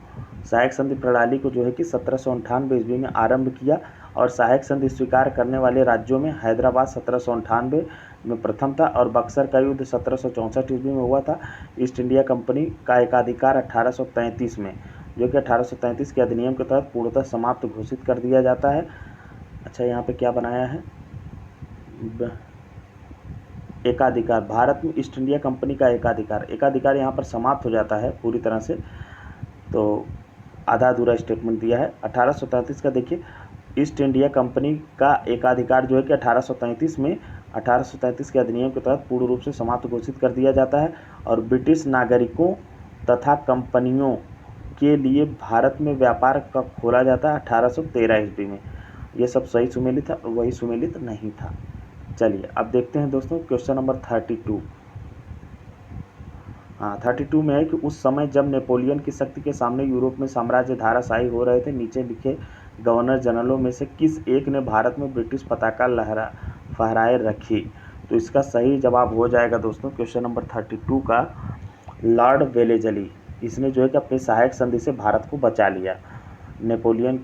जो है कि 1798 ईस्वी में आरंभ किया, और सहायक संधि स्वीकार करने वाले राज्यों में हैदराबाद 1798 में प्रथम था, और बक्सर का युद्ध 1764 ईस्वी में हुआ था। ईस्ट इंडिया कंपनी का एकाधिकार 1833 में, जो कि 1833 के अधिनियम के तहत पूर्णतः समाप्त घोषित कर दिया जाता है। अच्छा यहाँ पे क्या बनाया है, एकाधिकार, भारत में ईस्ट इंडिया कंपनी का एकाधिकार यहाँ पर समाप्त हो जाता है पूरी तरह से, तो आधा अधूरा स्टेटमेंट दिया है। 1833 का देखिए, ईस्ट इंडिया कंपनी का एकाधिकार जो है कि 1833 के अधिनियम के तहत पूर्ण रूप से समाप्त घोषित कर दिया जाता है, और ब्रिटिश नागरिकों तथा कंपनियों के लिए भारत में व्यापार का खोला जाता है 1813 ईस्वी में। ये सब सही सुमेलित था, वही सुमेलित नहीं था। चलिए अब देखते हैं दोस्तों क्वेश्चन नंबर 32। 32 में है कि उस समय जब नेपोलियन की शक्ति के सामने यूरोप में साम्राज्य धाराशाही हो रहे थे, नीचे लिखे गवर्नर जनरलों में से किस एक ने भारत में ब्रिटिश पताका फहराए रखी। तो इसका सही जवाब हो जाएगा दोस्तों क्वेश्चन नंबर 32 का लॉर्ड वेलेजली। इसने जो है कि अपनी सहायक संधि से भारत को बचा लिया, नेपोलियन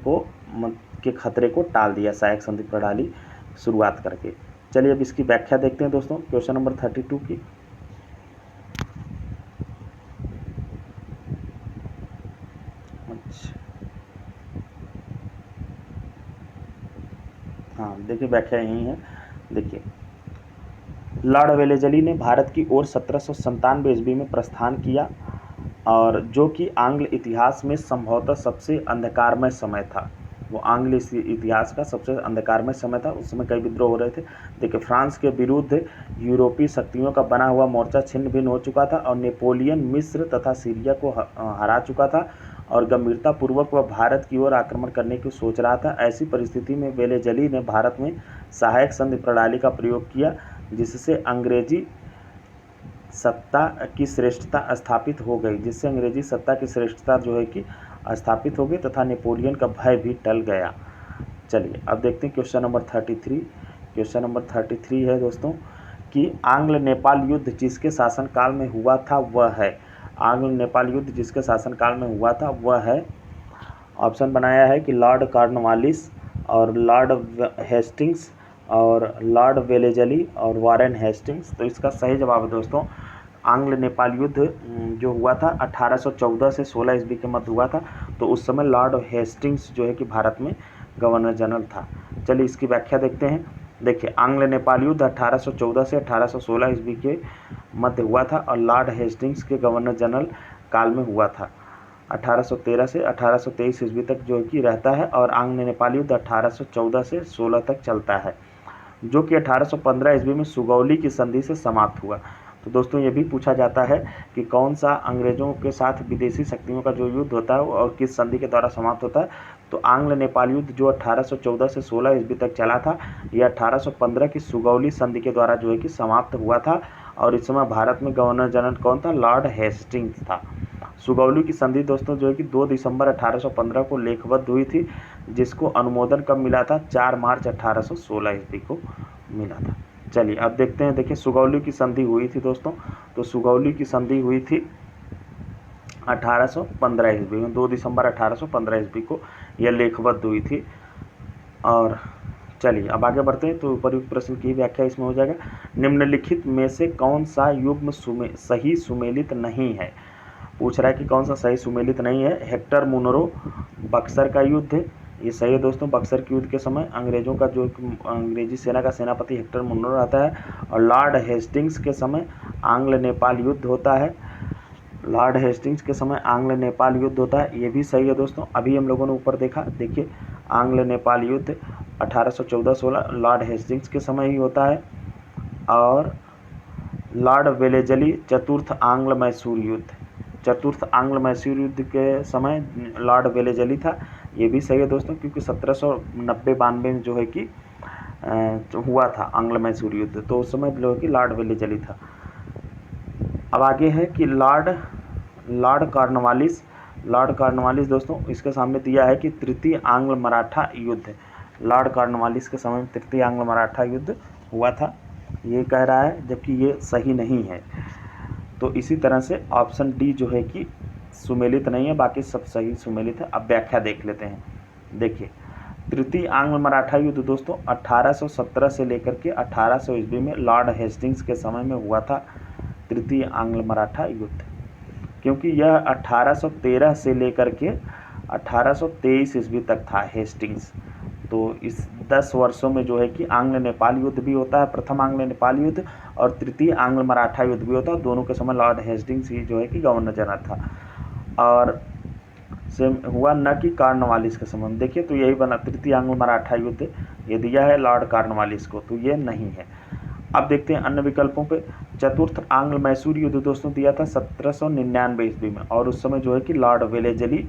के खतरे को टाल दिया सहायक संधि प्रणाली शुरुआत करके। चलिए अब इसकी व्याख्या देखते हैं दोस्तों क्वेश्चन नंबर 32 की। हाँ देखिए व्याख्या यही है। देखिए लॉर्ड वेलेजली ने भारत की ओर 1797 ईस्वी में प्रस्थान किया, और जो कि आंग्ल इतिहास में संभवतः सबसे अंधकारमय समय था। वो आंग्ल इतिहास का सबसे अंधकारमय समय था। उस समय कई विद्रोह हो रहे थे। देखिए, फ्रांस के विरुद्ध यूरोपीय शक्तियों का बना हुआ मोर्चा छिन्न भिन्न हो चुका था और नेपोलियन मिस्र तथा सीरिया को हरा चुका था और गंभीरतापूर्वक वह भारत की ओर आक्रमण करने की सोच रहा था। ऐसी परिस्थिति में वेलेजली ने भारत में सहायक संधि प्रणाली का प्रयोग किया, जिससे अंग्रेजी सत्ता की श्रेष्ठता स्थापित हो गई, जो है कि स्थापित हो गई तथा नेपोलियन का भय भी टल गया। चलिए अब देखते हैं क्वेश्चन नंबर 33। क्वेश्चन नंबर 33 है दोस्तों कि आंग्ल नेपाल युद्ध जिसके शासनकाल में हुआ था वह है। आंग्ल नेपाल युद्ध जिसके शासनकाल में हुआ था वह है, ऑप्शन बनाया है कि लॉर्ड कॉर्नवालिस और लॉर्ड हेस्टिंग्स और लॉर्ड वेलेजली और वारेन हेस्टिंग्स। तो इसका सही जवाब है दोस्तों, आंग्ल नेपाल युद्ध जो हुआ था 1814 से 16 ईस्वी के मध्य हुआ था। तो उस समय लॉर्ड हेस्टिंग्स जो है कि भारत में गवर्नर जनरल था। चलिए इसकी व्याख्या देखते हैं। देखिए, आंग्ल नेपाल युद्ध 1814 से 1816 ईस्वी के मध्य हुआ था और लॉर्ड हेस्टिंग्स के गवर्नर जनरल काल में हुआ था। 1813 से 1823 ईस्वी तक जो कि रहता है और आंग्ल नेपाल युद्ध 1814 से 16 तक चलता है, जो कि 1815 ईस्वी में सुगौली की संधि से समाप्त हुआ। तो दोस्तों ये भी पूछा जाता है कि कौन सा अंग्रेजों के साथ विदेशी शक्तियों का जो युद्ध होता है और किस संधि के द्वारा समाप्त होता है। तो आंग्ल नेपाल युद्ध जो 1814 से 16 ईस्वी तक चला था, यह 1815 की सुगौली संधि के द्वारा जो है कि समाप्त हुआ था और इस समय भारत में गवर्नर जनरल कौन था? लॉर्ड हेस्टिंग्स था। सुगौली की संधि दोस्तों जो है कि 2 दिसंबर 1815 को लेखबद्ध हुई थी, जिसको अनुमोदन कब मिला था? 4 मार्च 1816 ईस्वी को मिला था। चलिए अब देखते हैं। देखिए, सुगौली की संधि हुई थी दोस्तों, तो सुगौली की संधि हुई थी 1815 ईस्वी में, 2 दिसंबर 1815 ईस्वी को यह लेखबद्ध हुई थी। और चलिए अब आगे बढ़ते हैं। तो उपयुक्त प्रश्न की व्याख्या इसमें हो जाएगा, निम्नलिखित में से कौन सा युग्म सही सुमेलित नहीं है। पूछ रहा है कि कौन सा सही सुमेलित नहीं है। हेक्टर मुनरो बक्सर का युद्ध, ये सही है दोस्तों। बक्सर के युद्ध के समय अंग्रेजों का जो अंग्रेजी सेना का सेनापति हेक्टर मुनरो रहता है और लॉर्ड हेस्टिंग्स के समय आंग्ल नेपाल युद्ध होता है। लॉर्ड हेस्टिंग्स के समय आंग्ल नेपाल युद्ध होता है, ये भी सही है दोस्तों। अभी हम लोगों ने ऊपर देखा, देखिए आंग्ल नेपाल युद्ध 1814-16 लॉर्ड हेस्टिंग्स के समय ही होता है। और लॉर्ड वेलेजली चतुर्थ आंग्ल मैसूर युद्ध, चतुर्थ आंग्ल मैसूर युद्ध के समय लॉर्ड वेलेजली था, ये भी सही है दोस्तों, क्योंकि 1790-92 में जो है कि हुआ था आंग्ल मैसूर युद्ध, तो उस समय जो है कि लॉर्ड वेलेजली था। अब आगे है कि लॉर्ड कॉर्नवालिस दोस्तों, इसके सामने दिया है कि तृतीय आंग्ल मराठा युद्ध, लॉर्ड कॉर्नवालिस के समय तृतीय आंग्ल मराठा युद्ध हुआ था, ये कह रहा है, जबकि ये सही नहीं है। तो इसी तरह से ऑप्शन डी जो है कि सुमेलित नहीं है, बाकी सब सही सुमेलित है। अब व्याख्या देख लेते हैं। देखिए, तृतीय आंग्ल मराठा युद्ध दोस्तों 1817 से लेकर के 1800 ईस्वी में लॉर्ड हेस्टिंग्स के समय में हुआ था तृतीय आंग्ल मराठा युद्ध, क्योंकि यह 1813 से लेकर के 1823 ईस्वी तक था हेस्टिंग्स। तो इस 10 वर्षों में जो है कि आंग्ल नेपाल युद्ध भी होता है, प्रथम आंग्ल नेपाल युद्ध, और तृतीय आंग्ल मराठा युद्ध भी होता है। दोनों के समय लॉर्ड हेस्टिंग्स ही जो है कि गवर्नर जनरल था, और से हुआ न कि कॉर्नवालिस के समय। देखिए, तो यही बना तृतीय आंग्ल मराठा युद्ध, ये दिया है लॉर्ड कॉर्नवालिस को, तो ये नहीं है। अब देखते हैं अन्य विकल्पों पे। चतुर्थ आंग्ल मैसूर युद्ध दोस्तों दिया था 1799 ईस्वी में, और उस समय जो है कि लॉर्ड वेलेजली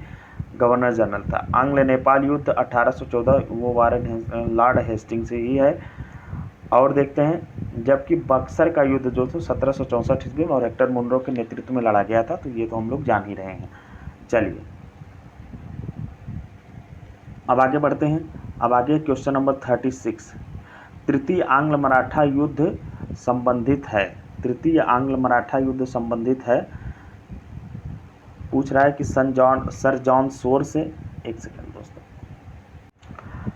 गवर्नर जनरल था। आंग्ल नेपाल युद्ध 1814, वो वारेन लॉर्ड हेस्टिंग्स ही है। और देखते हैं, जबकि बक्सर का युद्ध जो था 1764 ईस्वी में और हेक्टर मुनरो के नेतृत्व में लड़ा गया था, तो ये तो हम लोग जान ही रहे हैं। चलिए अब आगे बढ़ते हैं। अब आगे क्वेश्चन नंबर 36, तृतीय आंग्ल मराठा युद्ध संबंधित है, तृतीय आंग्ल मराठा युद्ध संबंधित है। पूछ रहा है कि सर जॉन शोर से, एक सेकंड दोस्तों,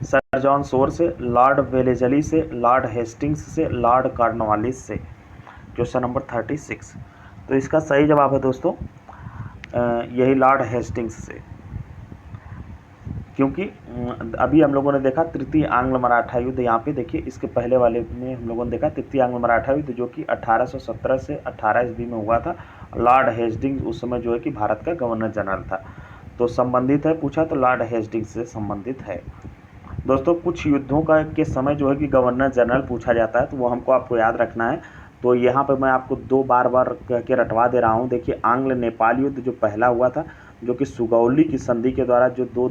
सर जॉन शोर से, लॉर्ड वेलेजली से, लॉर्ड हेस्टिंग्स से, लॉर्ड कॉर्नवालिस से। क्वेश्चन नंबर 36, तो इसका सही जवाब है दोस्तों यही लॉर्ड हेस्टिंग्स से, क्योंकि अभी हम लोगों ने देखा तृतीय आंग्ल मराठा युद्ध, यहाँ पे देखिए इसके पहले वाले में हम लोगों ने देखा तृतीय आंग्ल मराठा युद्ध जो कि 1817 से 18 ईस्वी में हुआ था। लॉर्ड हेस्टिंग्स उस समय जो है कि भारत का गवर्नर जनरल था। तो संबंधित है पूछा तो लॉर्ड हेस्टिंग्स से संबंधित है। दोस्तों कुछ युद्धों का के समय जो है कि गवर्नर जनरल पूछा जाता है, तो वो हमको आपको याद रखना है। तो यहाँ पर मैं आपको दो बार कह के रटवा दे रहा हूँ। देखिए आंग्ल नेपाल युद्ध जो पहला हुआ था, जो कि सुगौली की संधि के द्वारा, जो 2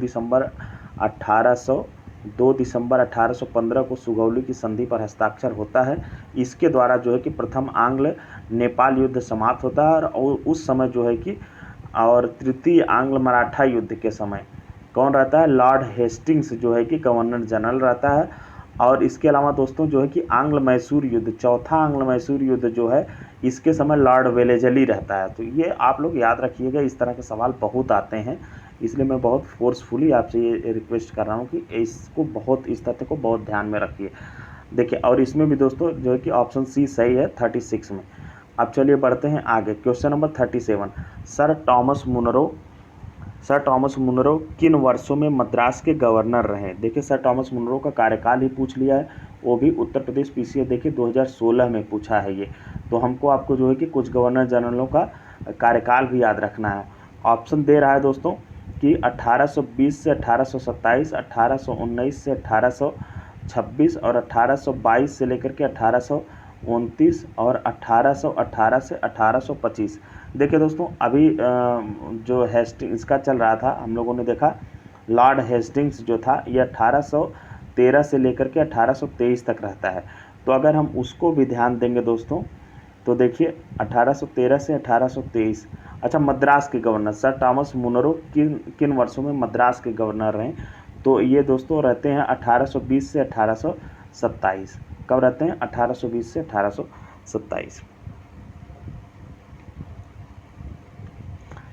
दिसंबर 1815 को सुगौली की संधि पर हस्ताक्षर होता है, इसके द्वारा जो है कि प्रथम आंग्ल नेपाल युद्ध समाप्त होता है। और उस समय जो है कि और तृतीय आंग्ल मराठा युद्ध के समय कौन रहता है, लॉर्ड हेस्टिंग्स जो है कि गवर्नर जनरल रहता है। और इसके अलावा दोस्तों जो है कि आंग्ल मैसूर युद्ध, चौथा आंग्ल मैसूर युद्ध जो है, इसके समय लॉर्ड वेलेजली रहता है। तो ये आप लोग याद रखिएगा, इस तरह के सवाल बहुत आते हैं, इसलिए मैं बहुत फोर्सफुली आपसे ये रिक्वेस्ट कर रहा हूँ कि इसको बहुत, इस तथ्य को बहुत ध्यान में रखिए। देखिए और इसमें भी दोस्तों जो है कि ऑप्शन सी सही है 36 में। अब चलिए बढ़ते हैं आगे। Question number 37, sir Thomas Munro किन वर्षों में मद्रास के गवर्नर रहे। देखिए सर टॉमस मुनरो का कार्यकाल ही पूछ लिया है, वो भी उत्तर प्रदेश पीसीएस देखिए 2016 में पूछा है ये। तो हमको आपको जो है कि कुछ गवर्नर जनरलों का कार्यकाल भी याद रखना है। ऑप्शन दे रहा है दोस्तों कि 1820 से 1827, 1819 से 1826 और 1822 से लेकर के 1829 और 1818 से 1825। देखिए दोस्तों अभी जो हेस्टिंग्स का चल रहा था, हम लोगों ने देखा लॉर्ड हेस्टिंग्स जो था ये 1813 से लेकर के 1823 तक रहता है। तो अगर हम उसको भी ध्यान देंगे दोस्तों, तो देखिए 1813 से 1823। अच्छा, मद्रास के गवर्नर सर टॉमस मुनरो किन वर्षों में मद्रास के गवर्नर रहे, तो ये दोस्तों रहते हैं 1820 से 1827। कब रहते हैं, 1820 से 1827।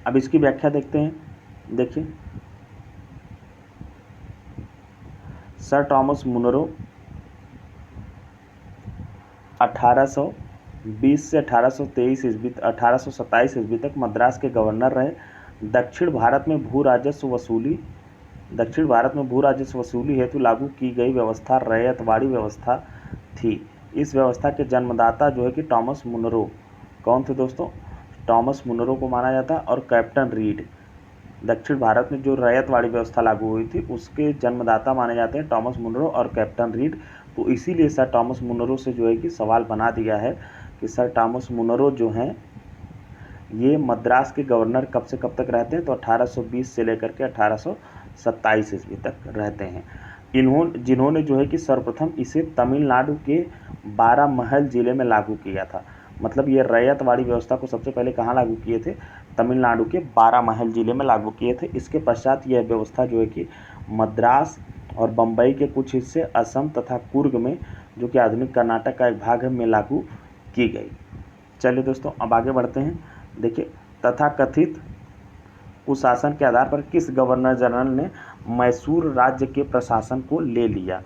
अब इसकी व्याख्या देखते हैं। देखिए सर टॉमस मुनरो 1820 से 1827 ईस्वी तक मद्रास के गवर्नर रहे। दक्षिण भारत में भू राजस्व वसूली हेतु लागू की गई व्यवस्था रैयतवाड़ी व्यवस्था थी। इस व्यवस्था के जन्मदाता जो है कि टॉमस मुनरो, कौन थे दोस्तों, टॉमस मुनरो को माना जाता है। और कैप्टन रीड, दक्षिण भारत में जो रैयतवाड़ी व्यवस्था लागू हुई थी उसके जन्मदाता माने जाते हैं टॉमस मुनरो और कैप्टन रीड। तो इसीलिए सर टॉमस मुनरो से जो है कि सवाल बना दिया है कि सर टॉमस मुनरो जो हैं ये मद्रास के गवर्नर कब से कब तक रहते हैं, तो 1820 से लेकर के 1827 ईस्वी तक रहते हैं। जिन्होंने जो है कि सर्वप्रथम इसे तमिलनाडु के 12 महल जिले में लागू किया था। मतलब ये रैयतवाड़ी व्यवस्था को सबसे पहले कहाँ लागू किए थे, तमिलनाडु के 12 महल जिले में लागू किए थे। इसके पश्चात यह व्यवस्था जो है कि मद्रास और बम्बई के कुछ हिस्से, असम तथा कुर्ग में, जो कि आधुनिक कर्नाटक का एक भाग है, में लागू की गई। चलिए दोस्तों अब आगे बढ़ते हैं। देखिए तथाकथित कुशासन के आधार पर किस गवर्नर जनरल ने मैसूर राज्य के प्रशासन को ले लिया।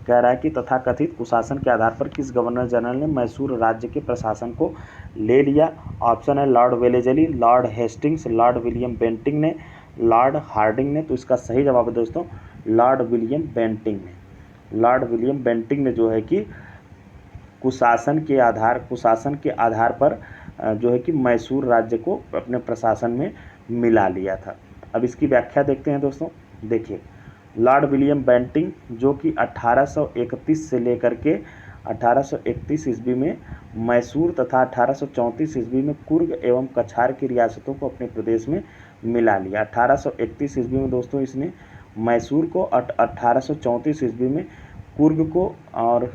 कह रहा है कि तथाकथित कुशासन के आधार पर किस गवर्नर जनरल ने मैसूर राज्य के प्रशासन को ले लिया। ऑप्शन है Lord Wellesley, Lord Hastings, Lord William Bentinck ने, लॉर्ड हार्डिंग ने। तो इसका सही जवाब है दोस्तों लॉर्ड विलियम बेंटिंग ने। लॉर्ड विलियम बेंटिंग ने जो है कि कुशासन के आधार पर जो है कि मैसूर राज्य को अपने प्रशासन में मिला लिया था। अब इसकी व्याख्या देखते हैं दोस्तों। देखिए लॉर्ड विलियम बेंटिंग जो कि 1831 से लेकर के 1831 ईस्वी में मैसूर तथा 1834 ईस्वी में कुर्ग एवं कछार की रियासतों को अपने प्रदेश में मिला लिया। 1831 ईस्वी में दोस्तों इसने मैसूर को, 1834 ईस्वी में कुर्ग को और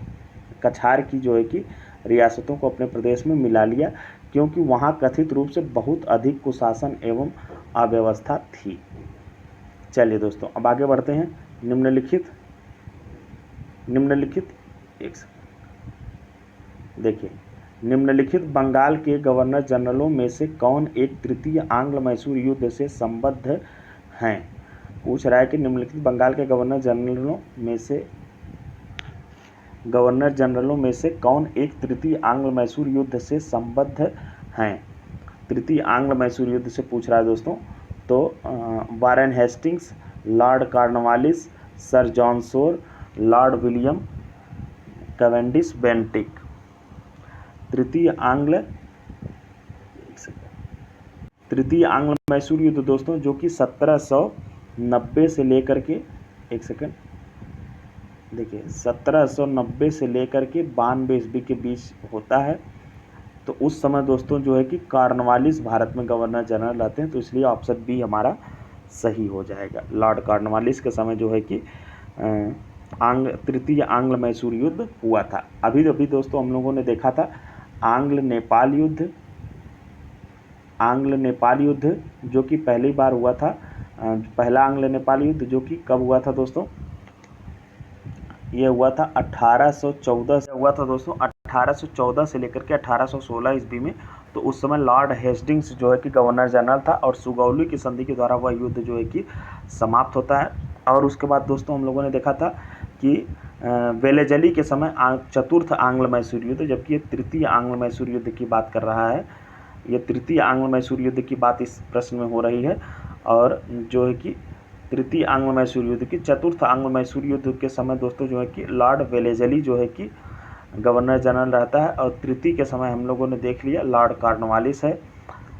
कछार की जो है कि रियासतों को अपने प्रदेश में मिला लिया, क्योंकि वहाँ कथित रूप से बहुत अधिक कुशासन एवं अव्यवस्था थी। चलिए दोस्तों अब आगे बढ़ते हैं। निम्नलिखित बंगाल के गवर्नर जनरलों में से कौन एक तृतीय आंग्ल मैसूर युद्ध से संबद्ध हैं। पूछ रहा है कि निम्नलिखित बंगाल के गवर्नर जनरलों में से कौन एक तृतीय आंग्ल मैसूर युद्ध से संबद्ध हैं। तृतीय आंग्ल मैसूर युद्ध से पूछ रहा है दोस्तों। तो Warren Hastings, Lord Cornwallis, sir John Shore, Lord William Cavendish Bentinck. तृतीय आंग्ल मैसूर युद्ध दोस्तों, जो कि 1790 से लेकर के, एक सेकंड देखिए, 1790 से लेकर के 92 ईस्वी के बीच होता है। तो उस समय दोस्तों जो है कि कॉर्नवालिस भारत में गवर्नर जनरल रहते हैं, तो इसलिए ऑप्शन बी हमारा सही हो जाएगा। लॉर्ड कॉर्नवालिस के समय जो है कि तृतीय आंग्ल मैसूर युद्ध हुआ था। अभी दोस्तों हम लोगों ने देखा था आंग्ल नेपाल युद्ध जो कि पहली बार हुआ था। पहला आंग्ल नेपाल युद्ध जो कि कब हुआ था दोस्तों, ये हुआ था 1814 से हुआ था दोस्तों, 1814 से लेकर के 1816 ईस्वी में। तो उस समय लॉर्ड हेस्टिंग्स जो है कि गवर्नर जनरल था और सुगौली की संधि के द्वारा वह युद्ध जो है कि समाप्त होता है। और उसके बाद दोस्तों हम लोगों ने देखा था कि वेलेजली के समय चतुर्थ आंग्ल मैसूर युद्ध, जबकि ये तृतीय आंग्ल मैसूर युद्ध की बात कर रहा है। ये तृतीय आंग्ल मैसूर युद्ध की बात इस प्रश्न में हो रही है। और जो है कि तृतीय आंग्ल मैसूर युद्ध की चतुर्थ आंग्ल मैसूर युद्ध के समय दोस्तों जो है कि लॉर्ड वेलेजली जो है कि गवर्नर जनरल रहता है। और तृतीय के समय हम लोगों ने देख लिया लॉर्ड कॉर्नवालिस है।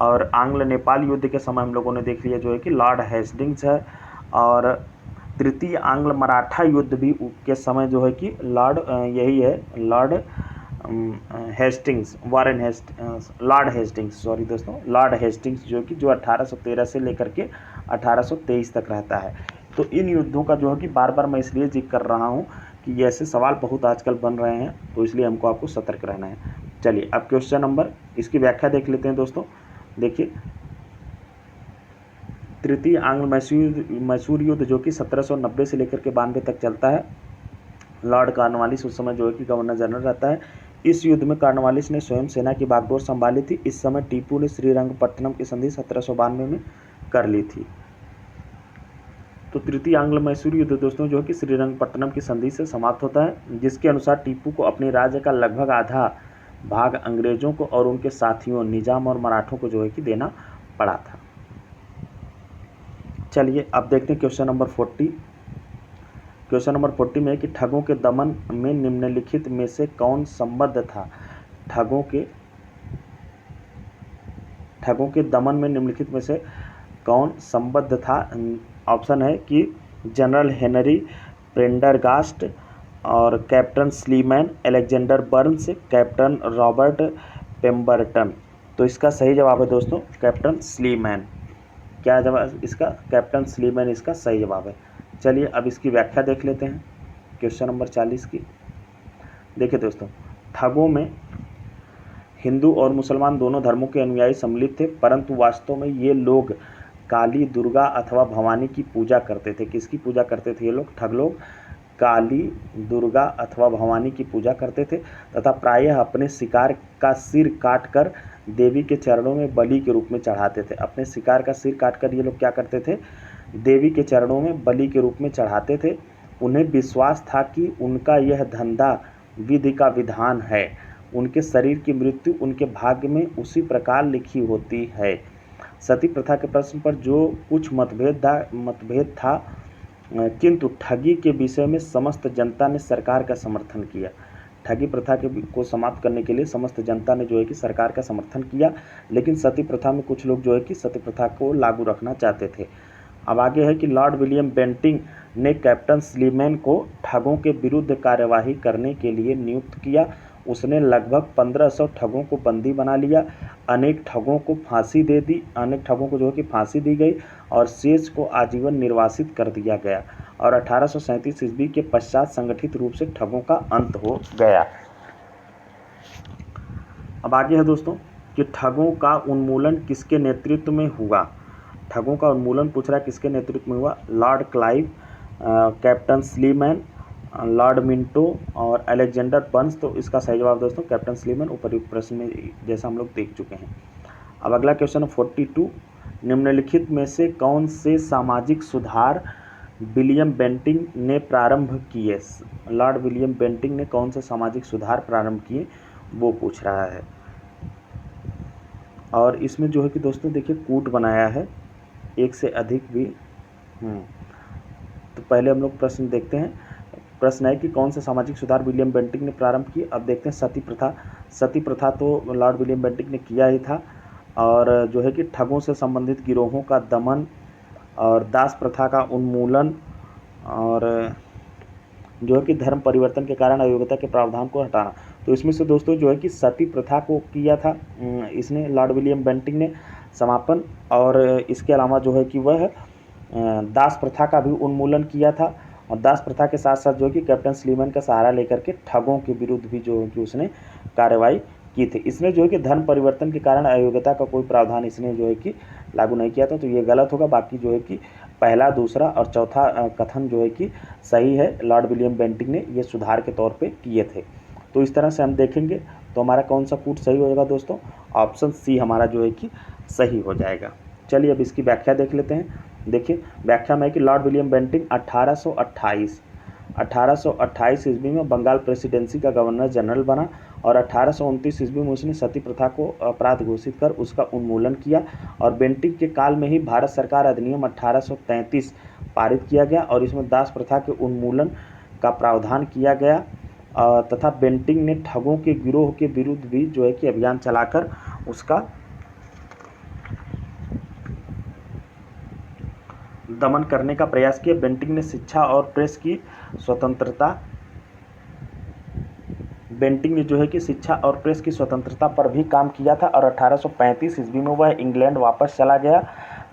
और आंग्ल नेपाल युद्ध के समय हम लोगों ने देख लिया जो है कि लॉर्ड हेस्टिंग्स है। और तृतीय आंग्ल मराठा युद्ध भी के समय जो है कि Lord Lord Hastings, Lord Hastings जो कि 1813 से लेकर के 1823 तक रहता है। तो इन युद्धों का जो है कि बार बार मैं इसलिए जिक्र कर रहा हूँ कि ऐसे सवाल बहुत आजकल बन रहे हैं, तो इसलिए हमको आपको सतर्क रहना है। चलिए अब क्वेश्चन नंबर, इसकी व्याख्या देख लेते हैं दोस्तों। देखिए, तृतीय आंग्ल मैसूर युद्ध जो कि 1790 से लेकर के 92 तक चलता है। लॉर्ड कॉर्नवालिस उस समय जो है कि गवर्नर जनरल रहता है। इस युद्ध में कॉर्नवालिस ने स्वयं सेना की बागडोर संभाली थी। इस समय टीपू ने श्रीरंगपट्टनम की संधि 1792 में कर ली थी। तो तृतीय आंग्ल मैसूर युद्ध दोस्तों जो है कि श्रीरंगपट्टनम की संधि से समाप्त होता है, जिसके अनुसार टीपू को अपने राज्य का लगभग आधा भाग अंग्रेजों को और उनके साथियों निजाम और मराठों को जो है कि देना पड़ा था। चलिए अब देखते हैं क्वेश्चन नंबर 40। क्वेश्चन नंबर 40 में है कि ठगों के दमन में निम्नलिखित में से कौन संबद्ध था। ठगों के दमन में निम्नलिखित में से कौन संबद्ध था। ऑप्शन है कि जनरल हेनरी प्रेंडरगास्ट और captain Sleeman, Alexander Burns, captain Robert Pemberton. तो इसका सही जवाब है दोस्तों कैप्टन स्लीमैन। क्या जवाब इसका, कैप्टन स्लीमैन इसका सही जवाब है। चलिए अब इसकी व्याख्या देख लेते हैं क्वेश्चन नंबर 40 की। देखिए दोस्तों, ठगों में हिंदू और मुसलमान दोनों धर्मों के अनुयायी सम्मिलित थे, परंतु वास्तव में ये लोग काली, दुर्गा अथवा भवानी की पूजा करते थे। किसकी पूजा करते थे ये लोग, ठग लोग? काली, दुर्गा अथवा भवानी की पूजा करते थे तथा प्रायः अपने शिकार का सिर काटकर देवी के चरणों में बलि के रूप में चढ़ाते थे। अपने शिकार का सिर काटकर ये लोग क्या करते थे, देवी के चरणों में बलि के रूप में चढ़ाते थे। उन्हें विश्वास था कि उनका यह धंधा विधि का विधान है। उनके शरीर की मृत्यु उनके भाग्य में उसी प्रकार लिखी होती है। सती प्रथा के प्रश्न पर जो कुछ मतभेद था, किंतु ठगी के विषय में समस्त जनता ने सरकार का समर्थन किया। ठगी प्रथा को समाप्त करने के लिए समस्त जनता ने जो है कि सरकार का समर्थन किया, लेकिन सती प्रथा में कुछ लोग जो है कि सती प्रथा को लागू रखना चाहते थे। अब आगे है कि लॉर्ड विलियम बेंटिंक ने कैप्टन स्लीमैन को ठगों के विरुद्ध कार्यवाही करने के लिए नियुक्त किया। उसने लगभग 1500 ठगों को बंदी बना लिया। अनेक ठगों को जो है कि फांसी दी गई और शेष को आजीवन निर्वासित कर दिया गया। और 1837 ईस्वी के पश्चात संगठित रूप से ठगों का अंत हो गया। अब आगे है दोस्तों कि ठगों का उन्मूलन किसके नेतृत्व में हुआ। ठगों का उन्मूलन पूछ रहा है किसके नेतृत्व में हुआ। Lord Clive, captain Sleeman, Lord Minto और अलेक्जेंडर बर्न्स। तो इसका सही जवाब दोस्तों कैप्टन स्लीमैन, उपर्युक्त प्रश्न में जैसा हम लोग देख चुके हैं। अब अगला क्वेश्चन 42, निम्नलिखित में से कौन से सामाजिक सुधार विलियम बेंटिंक ने प्रारंभ किए। लॉर्ड विलियम बेंटिंक ने कौन से सामाजिक सुधार प्रारंभ किए वो पूछ रहा है। और इसमें जो है कि दोस्तों देखिए कूट बनाया है, एक से अधिक भी तो पहले हम लोग प्रश्न देखते हैं। प्रश्न है कि कौन सा सामाजिक सुधार विलियम बेंटिक ने प्रारंभ किए। अब देखते हैं सती प्रथा। सती प्रथा तो लॉर्ड विलियम बेंटिक ने किया ही था, और जो है कि ठगों से संबंधित गिरोहों का दमन और दास प्रथा का उन्मूलन, और जो है कि धर्म परिवर्तन के कारण अयोग्यता के प्रावधान को हटाना। तो इसमें से दोस्तों जो है कि सती प्रथा को किया था इसने लॉर्ड विलियम बेंटिक ने समापन, और इसके अलावा जो है कि वह दास प्रथा का भी उन्मूलन किया था, और दास प्रथा के साथ साथ जो है कि कैप्टन स्लीमैन का सहारा लेकर के ठगों के विरुद्ध भी जो है कि उसने कार्रवाई की थी। इसने जो है कि धर्म परिवर्तन के कारण अयोग्यता का कोई प्रावधान इसने जो है कि लागू नहीं किया था, तो ये गलत होगा। बाकी जो है कि पहला, दूसरा और चौथा कथन जो है कि सही है, लॉर्ड विलियम बेंटिक ने ये सुधार के तौर पे किए थे। तो इस तरह से हम देखेंगे तो हमारा कौन सा कूट सही हो जाएगा दोस्तों, ऑप्शन सी हमारा जो है कि सही हो जाएगा। चलिए अब इसकी व्याख्या देख लेते हैं। देखिए व्याख्या में कि लॉर्ड विलियम बेंटिक 1828 ईस्वी में बंगाल प्रेसिडेंसी का गवर्नर जनरल बना, और 1829 ईस्वी में उसने सती प्रथा को अपराध घोषित कर उसका उन्मूलन किया, और बेंटिक के काल में ही भारत सरकार अधिनियम 1833 पारित किया गया, और इसमें दास प्रथा के उन्मूलन का प्रावधान किया गया, तथा बेंटिक ने ठगों के गिरोह के विरुद्ध भी जो है कि अभियान चलाकर उसका दमन करने का प्रयास किया। बेंटिक ने शिक्षा और प्रेस की स्वतंत्रता पर भी काम किया था, और 1835 ईस्वी में वह इंग्लैंड वापस चला गया।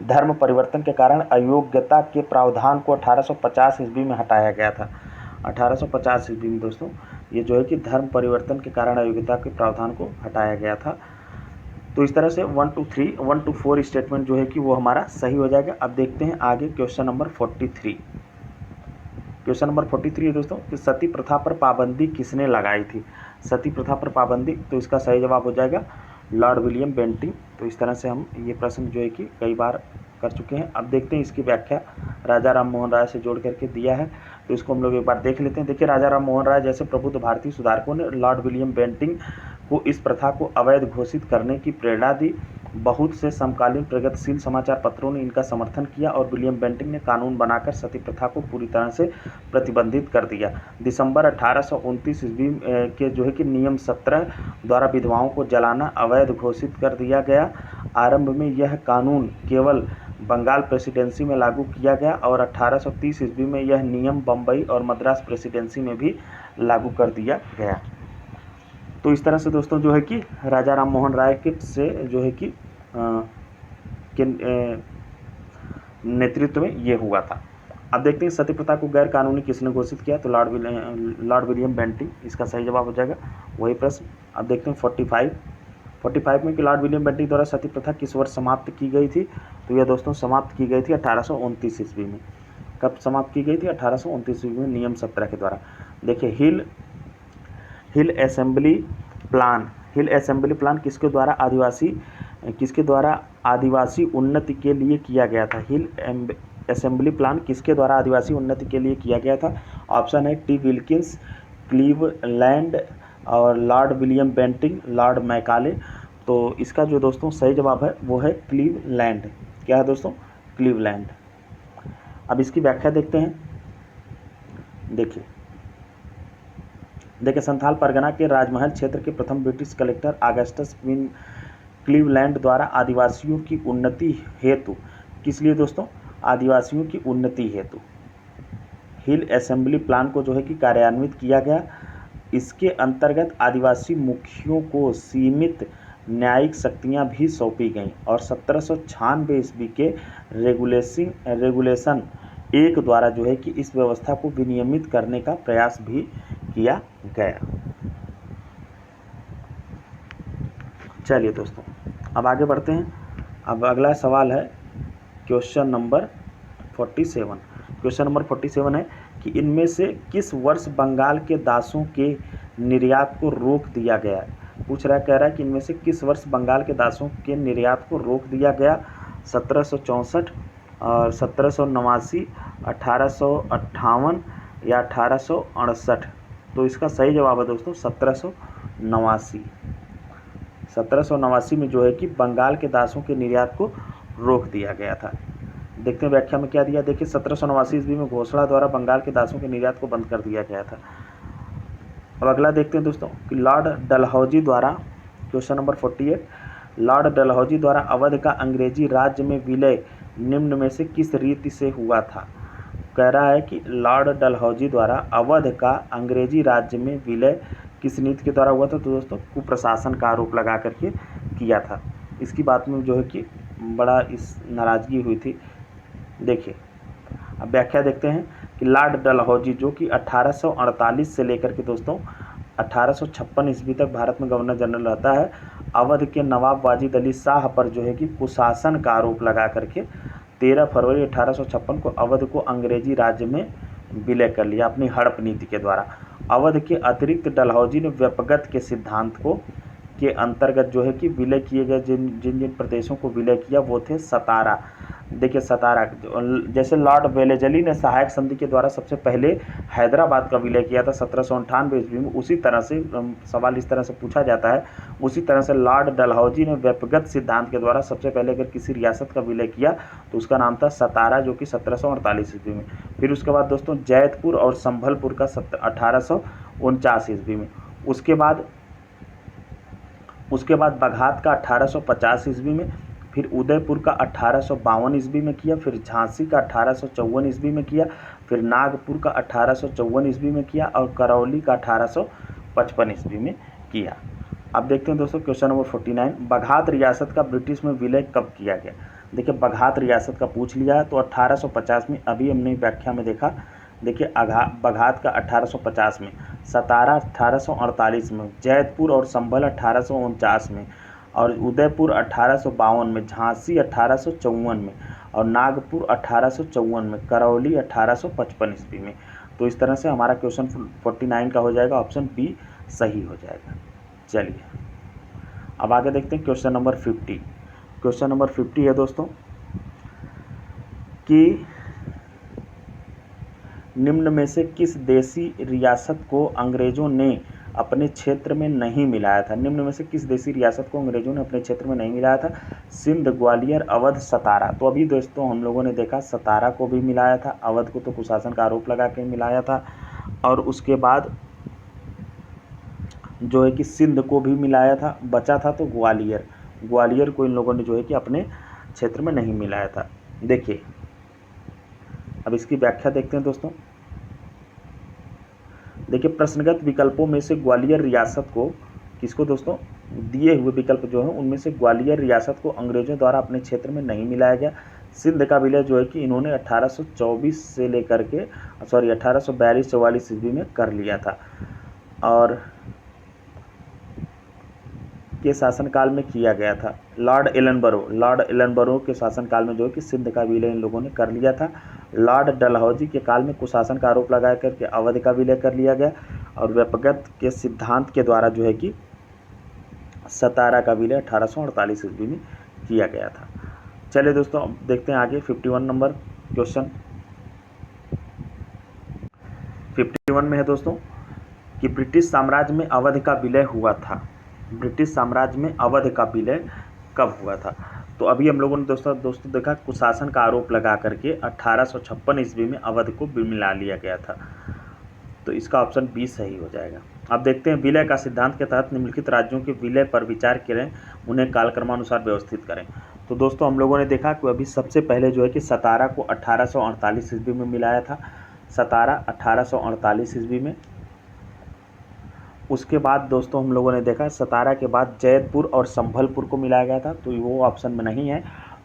धर्म परिवर्तन के कारण अयोग्यता के प्रावधान को 1850 ईस्वी में हटाया गया था। 1850 ईस्वी में दोस्तों ये जो है कि धर्म परिवर्तन के कारण अयोग्यता के प्रावधान को हटाया गया था। तो इस तरह से 1 to 4 स्टेटमेंट जो है कि वो हमारा सही हो जाएगा। अब देखते हैं आगे क्वेश्चन नंबर 43। क्वेश्चन नंबर 43 है दोस्तों कि सती प्रथा पर पाबंदी किसने लगाई थी। सती प्रथा पर पाबंदी, तो इसका सही जवाब हो जाएगा लॉर्ड विलियम बेंटिक। तो इस तरह से हम ये प्रश्न जो है कि कई बार कर चुके हैं। अब देखते हैं इसकी व्याख्या राजा राम मोहन राय से जोड़ करके दिया है, तो इसको हम लोग एक बार देख लेते हैं। देखिए राजा राम मोहन राय जैसे प्रबुद्ध भारतीय सुधारकों ने लॉर्ड विलियम बेंटिक को इस प्रथा को अवैध घोषित करने की प्रेरणा दी। बहुत से समकालीन प्रगतिशील समाचार पत्रों ने इनका समर्थन किया, और विलियम बेंटिक ने कानून बनाकर सती प्रथा को पूरी तरह से प्रतिबंधित कर दिया। दिसंबर 1829 ईस्वी के जो है कि नियम 17 द्वारा विधवाओं को जलाना अवैध घोषित कर दिया गया। आरंभ में यह कानून केवल बंगाल प्रेसिडेंसी में लागू किया गया, और 1830 ईस्वी में यह नियम बम्बई और मद्रास प्रेसिडेंसी में भी लागू कर दिया गया। तो इस तरह से दोस्तों जो है कि राजा राम मोहन राय के से जो है कि नेतृत्व में ये हुआ था। अब देखते हैं सती प्रथा को गैर कानूनी किसने घोषित किया, तो लॉर्ड विलियम बेंटिक, इसका सही जवाब हो जाएगा वही प्रश्न। अब देखते हैं 45 में कि लॉर्ड विलियम बेंटिक द्वारा सती प्रथा किस वर्ष समाप्त की गई थी। तो यह दोस्तों समाप्त की गई थी 1829 ईस्वी में। कब समाप्त की गई थी? 1829 ईस्वी में नियम 17 के द्वारा। देखिए हिल असेंबली प्लान किसके द्वारा आदिवासी उन्नति के लिए किया गया था। हिल असेंबली प्लान किसके द्वारा आदिवासी उन्नति के लिए किया गया था। ऑप्शन है टी विल्किंस, क्लीवलैंड और Lord William Bentinck, Lord Macaulay. तो इसका जो दोस्तों सही जवाब है वो है क्लीवलैंड। क्या है दोस्तों? क्लीवलैंड। अब इसकी व्याख्या देखते हैं। देखिए संथाल परगना के राजमहल क्षेत्र के प्रथम ब्रिटिश कलेक्टर ऑगस्टस क्लीवलैंड द्वारा आदिवासियों की उन्नति हेतु, किस लिए दोस्तों? आदिवासियों की उन्नति हेतु हिल असेंबली प्लान को जो है कि कार्यान्वित किया गया। इसके अंतर्गत आदिवासी मुखियों को सीमित न्यायिक शक्तियां भी सौंपी गईं, और 1796 ईस्वी के रेगुलेशन 1 द्वारा जो है कि इस व्यवस्था को विनियमित करने का प्रयास भी किया गया। चलिए दोस्तों अब आगे बढ़ते हैं। अब अगला सवाल है क्वेश्चन नंबर 47। क्वेश्चन नंबर 47 है कि इनमें से किस वर्ष बंगाल के दासों के निर्यात को रोक दिया गया। कह रहा है कि इनमें से किस वर्ष बंगाल के दासों के निर्यात को रोक दिया गया। 1764 और 1789, 1858 या 1868। तो इसका सही जवाब है दोस्तों 1789। 1789 में जो है कि बंगाल के दासों के निर्यात को रोक दिया गया था। देखते हैं व्याख्या में क्या दिया। देखिए 1789 ईस्वी में घोषणा द्वारा बंगाल के दासों के निर्यात को बंद कर दिया गया था। अब अगला देखते हैं दोस्तों कि लॉर्ड डलहौजी द्वारा, क्वेश्चन नंबर 48, लॉर्ड डलहौजी द्वारा अवध का अंग्रेजी राज्य में विलय निम्न में से किस रीति से हुआ था। कह रहा है कि लॉर्ड डलहौजी द्वारा अवध का अंग्रेजी राज्य में विलय किस नीति के द्वारा हुआ था। तो दोस्तों कुप्रशासन का आरोप लगा करके किया था। इसकी बात में जो है कि बड़ा इस नाराज़गी हुई थी। देखिए अब व्याख्या देखते हैं कि लॉर्ड डलहौजी जो कि 1848 से लेकर के दोस्तों 1856 ईस्वी तक भारत में गवर्नर जनरल रहता है, अवध के नवाब वाजिद अली शाह पर जो है कि कुशासन का आरोप लगा करके 13 फरवरी 1856 को अवध को अंग्रेजी राज्य में विलय कर लिया अपनी हड़प नीति के द्वारा। अवध के अतिरिक्त डलहौजी ने व्यपगत के सिद्धांत को के अंतर्गत जो है कि विलय किए गए जिन जिन प्रदेशों को विलय किया वो थे सतारा। देखिए सतारा, जैसे लॉर्ड वेलेजली ने सहायक संधि के द्वारा सबसे पहले हैदराबाद का विलय किया था 1798 ईस्वी में, उसी तरह से सवाल इस तरह से पूछा जाता है, उसी तरह से लॉर्ड डलहौजी ने व्यपगत सिद्धांत के द्वारा सबसे पहले अगर किसी रियासत का विलय किया तो उसका नाम था सतारा, जो कि 1748 ईस्वी में। फिर उसके बाद दोस्तों जैतपुर और संभलपुर का 1849 ईस्वी में। उसके बाद बघात का 1850 ईस्वी में, फिर उदयपुर का 1852 ईस्वी में किया, फिर झांसी का 1854 ईस्वी में किया, फिर नागपुर का 1854 ईस्वी में किया और करौली का 1855 ईस्वी में किया। अब देखते हैं दोस्तों क्वेश्चन नंबर 49, बघात रियासत का ब्रिटिश में विलय कब किया गया। देखिए बघात रियासत का पूछ लिया है तो 1850 में, अभी हमने व्याख्या में देखा। देखिए बघात का 1850 में, सतारा 1848 में, जैतपुर और संभल 1849 में, और उदयपुर 1852 में, झांसी 1854 में और नागपुर 1854 में, करौली 1855 ईस्वी में। तो इस तरह से हमारा क्वेश्चन 49 का हो जाएगा ऑप्शन बी सही हो जाएगा। चलिए अब आगे देखते हैं क्वेश्चन नंबर 50। क्वेश्चन नंबर 50 है दोस्तों कि निम्न में से किस देशी रियासत को अंग्रेजों ने अपने क्षेत्र में नहीं मिलाया था। निम्न में से किस देशी रियासत को अंग्रेजों ने अपने क्षेत्र में नहीं मिलाया था। सिंध, ग्वालियर, अवध, सतारा। तो अभी दोस्तों हम लोगों ने देखा सतारा को भी मिलाया था, अवध को तो कुशासन का आरोप लगा के मिलाया था, और उसके बाद जो है कि सिंध को भी मिलाया था। बचा था तो ग्वालियर को इन लोगों ने जो है कि अपने क्षेत्र में नहीं मिलाया था। देखिए अब इसकी व्याख्या देखते हैं दोस्तों। देखिए प्रश्नगत विकल्पों में से ग्वालियर रियासत को, किसको दोस्तों, दिए हुए विकल्प जो है उनमें से ग्वालियर रियासत को अंग्रेजों द्वारा अपने क्षेत्र में नहीं मिलाया गया। सिंध का विलय जो है कि इन्होंने 1824 से लेकर के 1842-44 ईस्वी में कर लिया था, और के शासनकाल में किया गया था। लॉर्ड एलनबरो के शासनकाल में जो है कि सिंध का विलय इन लोगों ने कर लिया था। लॉर्ड डलहौजी के काल में कुशासन का आरोप लगा करके अवध का विलय कर लिया गया, और व्यपगत के सिद्धांत के द्वारा जो है कि सतारा का विलय 1848 ईस्वी में किया गया था। चलिए दोस्तों अब देखते हैं आगे 51 नंबर क्वेश्चन। 51 में है दोस्तों कि ब्रिटिश साम्राज्य में अवध का विलय हुआ था। ब्रिटिश साम्राज्य में अवध का विलय कब हुआ था। तो अभी हम लोगों ने दोस्तों देखा कुशासन का आरोप लगा करके 1856 ईस्वी में अवध को मिला लिया गया था। तो इसका ऑप्शन बी सही हो जाएगा। अब देखते हैं विलय का सिद्धांत के तहत निम्नलिखित राज्यों के विलय पर विचार करें, उन्हें कालक्रमानुसार व्यवस्थित करें। तो दोस्तों हम लोगों ने देखा कि अभी सबसे पहले जो है कि सतारा को 1848 ईस्वी में मिलाया था, सतारा 1848 ईस्वी में। उसके बाद दोस्तों हम लोगों ने देखा सतारा के बाद जैतपुर और संभलपुर को मिलाया गया था, तो वो ऑप्शन में नहीं है।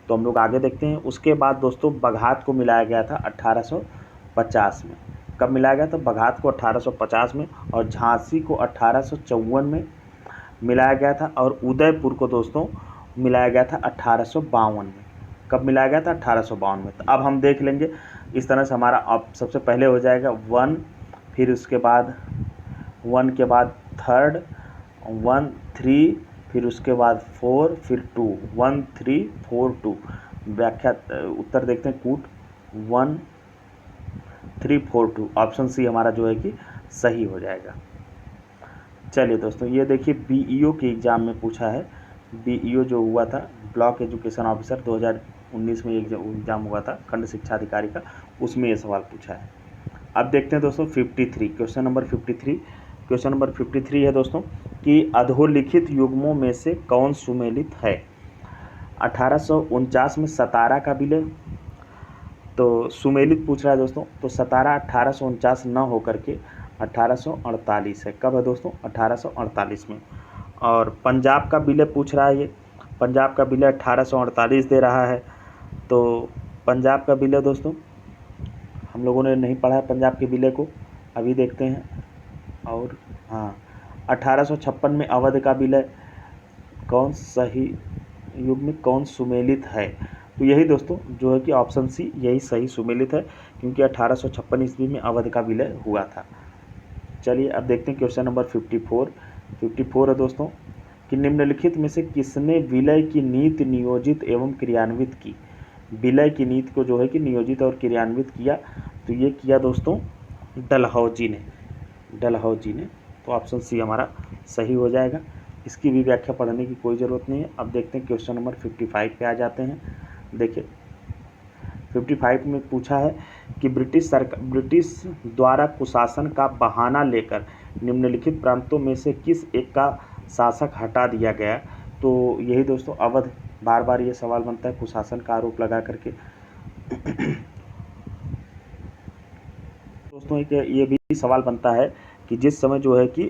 तो हम लोग आगे देखते हैं। उसके बाद दोस्तों बघात को मिलाया गया था 1850 में। कब मिलाया गया था? बघात को 1850 में, और झांसी को 1854 में मिलाया गया था, और उदयपुर को दोस्तों मिलाया गया था 1852 में। कब मिलाया गया था? 1852 में। तो अब हम देख लेंगे इस तरह से हमारा सबसे पहले हो जाएगा 1, फिर उसके बाद 1 के बाद 3, 1, 3, फिर उसके बाद 4, फिर 2, 1, 3, 4, 2। व्याख्या उत्तर देखते हैं। कूट 1, 3, 4, 2 ऑप्शन सी हमारा जो है कि सही हो जाएगा। चलिए दोस्तों ये देखिए बीईओ के एग्ज़ाम में पूछा है। बीईओ जो हुआ था ब्लॉक एजुकेशन ऑफिसर 2019 में एग्जाम हुआ था खंड शिक्षा अधिकारी का, उसमें ये सवाल पूछा है। अब देखते हैं दोस्तों 53 क्वेश्चन नंबर 53। क्वेश्चन नंबर 53 है दोस्तों कि अधोलिखित युग्मों में से कौन सुमेलित है। 1849 में सतारा का विलय तो सुमेलित पूछ रहा है दोस्तों, तो सतारा 1849 न होकर के 1848 है। कब है दोस्तों? 1848 में। और पंजाब का विलय पूछ रहा है, ये पंजाब का विलय 1848 दे रहा है। तो पंजाब का विलय दोस्तों हम लोगों ने नहीं पढ़ा है पंजाब के विलय को, अभी देखते हैं। और हाँ, 1856 में अवध का विलय कौन सही युग में कौन सुमेलित है? तो यही दोस्तों जो है कि ऑप्शन सी यही सही सुमेलित है, क्योंकि 1856 ईस्वी में अवध का विलय हुआ था। चलिए अब देखते हैं क्वेश्चन नंबर 54 है दोस्तों कि निम्नलिखित में से किसने विलय की नीति नियोजित एवं क्रियान्वित की। विलय की नीति को जो है कि नियोजित और क्रियान्वित किया, तो ये किया दोस्तों डलहौजी ने। तो ऑप्शन सी हमारा सही हो जाएगा, इसकी भी व्याख्या पढ़ने की कोई ज़रूरत नहीं है। अब देखते हैं क्वेश्चन नंबर 55 पे आ जाते हैं। देखिए 55 में पूछा है कि ब्रिटिश द्वारा कुशासन का बहाना लेकर निम्नलिखित प्रांतों में से किस एक का शासक हटा दिया गया। तो यही दोस्तों अवध, बार बार ये सवाल बनता है कुशासन का आरोप लगा करके। दोस्तों एक ये भी सवाल बनता है कि जिस समय जो है कि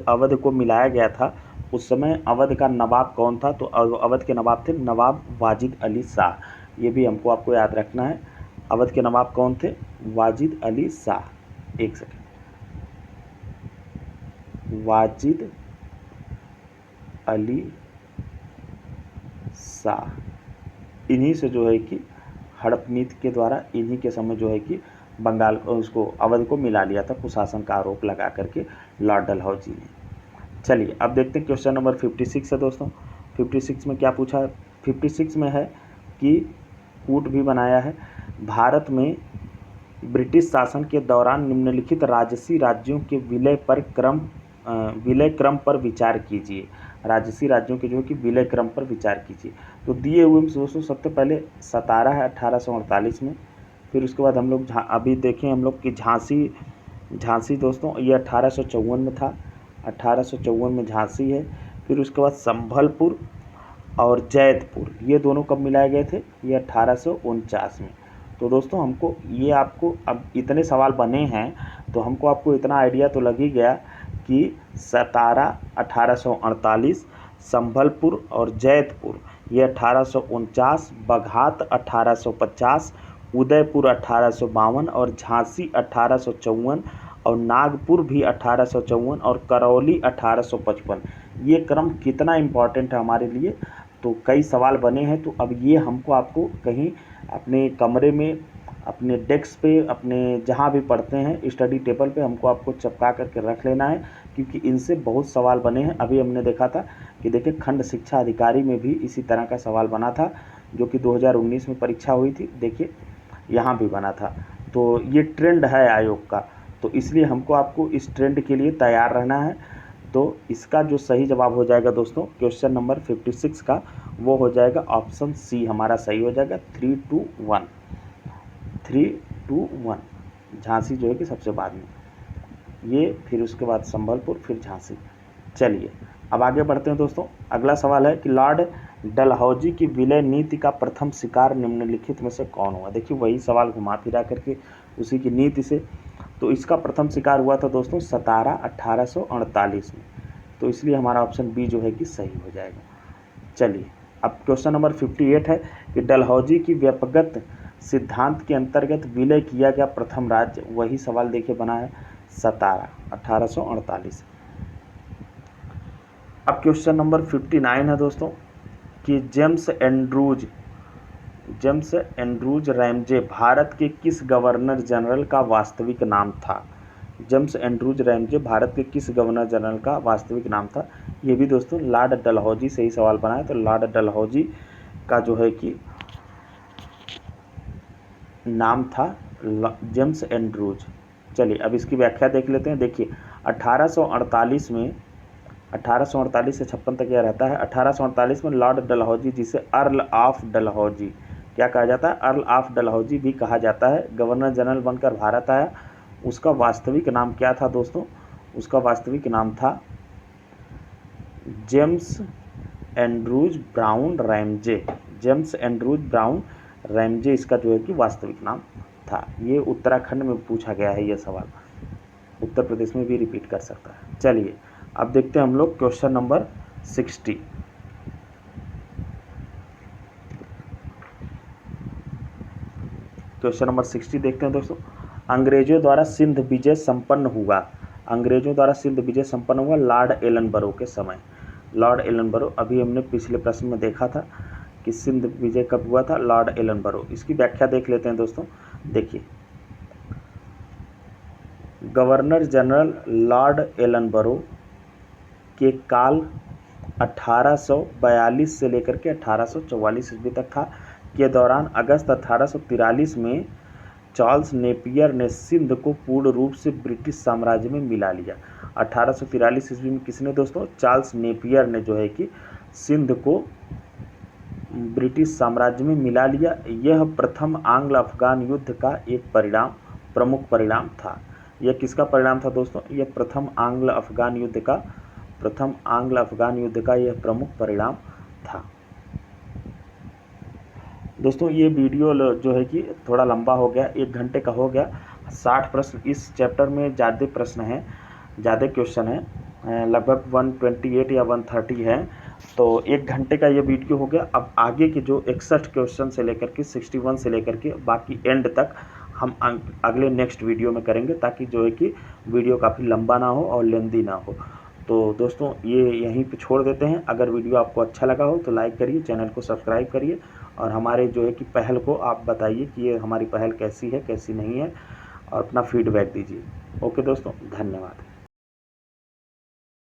अवध को मिलाया गया था, उस समय अवध का नवाब कौन था। तो अवध के नवाब थे नवाब वाजिद अली शाह। ये भी आपको याद रखना है। अवध के नवाब कौन थे? वाजिद अली शाह। एक सेकेंड, वाजिद अली शाह। इन्हीं से जो है कि हड़प नीति के द्वारा इन्हीं के समय जो है कि बंगाल उसको अवध को मिला लिया था कुशासन का आरोप लगा करके लॉर्ड डलहौजी ने। चलिए अब देखते हैं क्वेश्चन नंबर 56 है दोस्तों। 56 में क्या पूछा है? 56 में है कि कूट भी बनाया है। भारत में ब्रिटिश शासन के दौरान निम्नलिखित राजसी राज्यों के विलय क्रम पर विचार कीजिए। राजसी राज्यों के जो है कि विलय क्रम पर विचार कीजिए। तो दिए हुए दोस्तों सबसे पहले सतारा है 1848 में, फिर उसके बाद हम लोग अभी देखें हम लोग कि झांसी दोस्तों ये 1854 में था। 1854 में झांसी है। फिर उसके बाद संभलपुर और जैतपुर, ये दोनों कब मिलाए गए थे? ये 1849 में। तो दोस्तों हमको ये आपको अब इतने सवाल बने हैं तो हमको आपको इतना आइडिया तो लग ही गया कि सतारा 1848, संभलपुर और जैतपुर ये 1849, बघात 1850, उदयपुर 1852 और झांसी 1854 और नागपुर भी 1854 और करौली 1855। ये क्रम कितना इम्पॉर्टेंट है हमारे लिए, तो कई सवाल बने हैं। तो अब ये हमको आपको कहीं अपने कमरे में, अपने डेस्क पे, अपने जहाँ भी पढ़ते हैं स्टडी टेबल पे हमको आपको चिपका करके रख लेना है, क्योंकि इनसे बहुत सवाल बने हैं। अभी हमने देखा था कि देखिए खंड शिक्षा अधिकारी में भी इसी तरह का सवाल बना था, जो कि 2019 में परीक्षा हुई थी। देखिए यहाँ भी बना था। तो ये ट्रेंड है आयोग का, तो इसलिए हमको आपको इस ट्रेंड के लिए तैयार रहना है। तो इसका जो सही जवाब हो जाएगा दोस्तों क्वेश्चन नंबर 56 का, वो हो जाएगा ऑप्शन सी हमारा सही हो जाएगा। 3-2-1 झांसी जो है कि सबसे बाद में, ये फिर उसके बाद संबलपुर, फिर झांसी। चलिए अब आगे बढ़ते हैं दोस्तों। अगला सवाल है कि लॉर्ड डलहौजी की विलय नीति का प्रथम शिकार निम्नलिखित में से कौन हुआ। देखिए वही सवाल घुमा फिरा करके उसी की नीति से। तो इसका प्रथम शिकार हुआ था दोस्तों सतारा 1848 में। तो इसलिए हमारा ऑप्शन बी जो है कि सही हो जाएगा। चलिए अब क्वेश्चन नंबर 58 है कि डलहौजी की व्यपगत सिद्धांत के अंतर्गत विलय किया गया प्रथम राज्य। वही सवाल देखिए बना है सतारा 1848। अब क्वेश्चन नंबर 59 है दोस्तों कि जेम्स एंड्रूज रैमजे भारत के किस गवर्नर जनरल का वास्तविक नाम था। जेम्स एंड्रूज रैमजे भारत के किस गवर्नर जनरल का वास्तविक नाम था। ये भी दोस्तों लॉर्ड डलहौजी से ही सवाल बना है। तो लॉर्ड डलहौजी का जो है कि नाम था जेम्स एंड्रूज। चलिए अब इसकी व्याख्या देख लेते हैं। देखिए 1848 में 1848 से 56 तक यह रहता है। 1848 में लॉर्ड डलहौजी, जिसे अर्ल ऑफ डलहौजी क्या कहा जाता है, अर्ल ऑफ डलहौजी भी कहा जाता है, गवर्नर जनरल बनकर भारत आया। उसका वास्तविक नाम क्या था दोस्तों, उसका वास्तविक नाम था James Andrews brown Ramsay. James Andrews brown Ramsay इसका जो है कि वास्तविक नाम था। ये उत्तराखंड में पूछा गया है, ये सवाल उत्तर प्रदेश में भी रिपीट कर सकता है। चलिए अब देखते हैं हम लोग क्वेश्चन नंबर 60। क्वेश्चन नंबर 60 देखते हैं दोस्तों। अंग्रेजों द्वारा सिंध विजय संपन्न हुआ, अंग्रेजों द्वारा सिंध विजय संपन्न हुआ लॉर्ड एलनबरो के समय। लॉर्ड एलनबरो, अभी हमने पिछले प्रश्न में देखा था कि सिंध विजय कब हुआ था, लॉर्ड एलनबरो। इसकी व्याख्या देख लेते हैं दोस्तों। देखिए, गवर्नर जनरल लॉर्ड एलनबरो के काल 1842 से लेकर के 1844 ईस्वी तक था। के दौरान अगस्त 1843 में चार्ल्स नेपियर ने सिंध को पूर्ण रूप से ब्रिटिश साम्राज्य में मिला लिया। 1843 ईस्वी में किसने दोस्तों, चार्ल्स नेपियर ने जो है कि सिंध को ब्रिटिश साम्राज्य में मिला लिया। यह प्रथम आंग्ल अफगान युद्ध का एक प्रमुख परिणाम था। यह किसका परिणाम था दोस्तों, यह प्रथम आंग्ल अफगान युद्ध का यह प्रमुख परिणाम था। दोस्तों ये वीडियो जो है कि थोड़ा लंबा हो गया, 1 घंटे का हो गया। 60 प्रश्न, इस चैप्टर में ज़्यादा प्रश्न हैं, ज़्यादा क्वेश्चन हैं, लगभग 128 या 130 हैं। तो 1 घंटे का ये वीडियो हो गया। अब आगे के जो 61 क्वेश्चन से लेकर के 61 से लेकर के बाकी एंड तक हम अगले नेक्स्ट वीडियो में करेंगे, ताकि जो है कि वीडियो काफ़ी लंबा ना हो और लेंदी ना हो। तो दोस्तों ये यहीं पे छोड़ देते हैं। अगर वीडियो आपको अच्छा लगा हो तो लाइक करिए, चैनल को सब्सक्राइब करिए, और हमारे जो है कि पहल को आप बताइए कि ये हमारी पहल कैसी है कैसी नहीं है, और अपना फीडबैक दीजिए। ओके दोस्तों, धन्यवाद।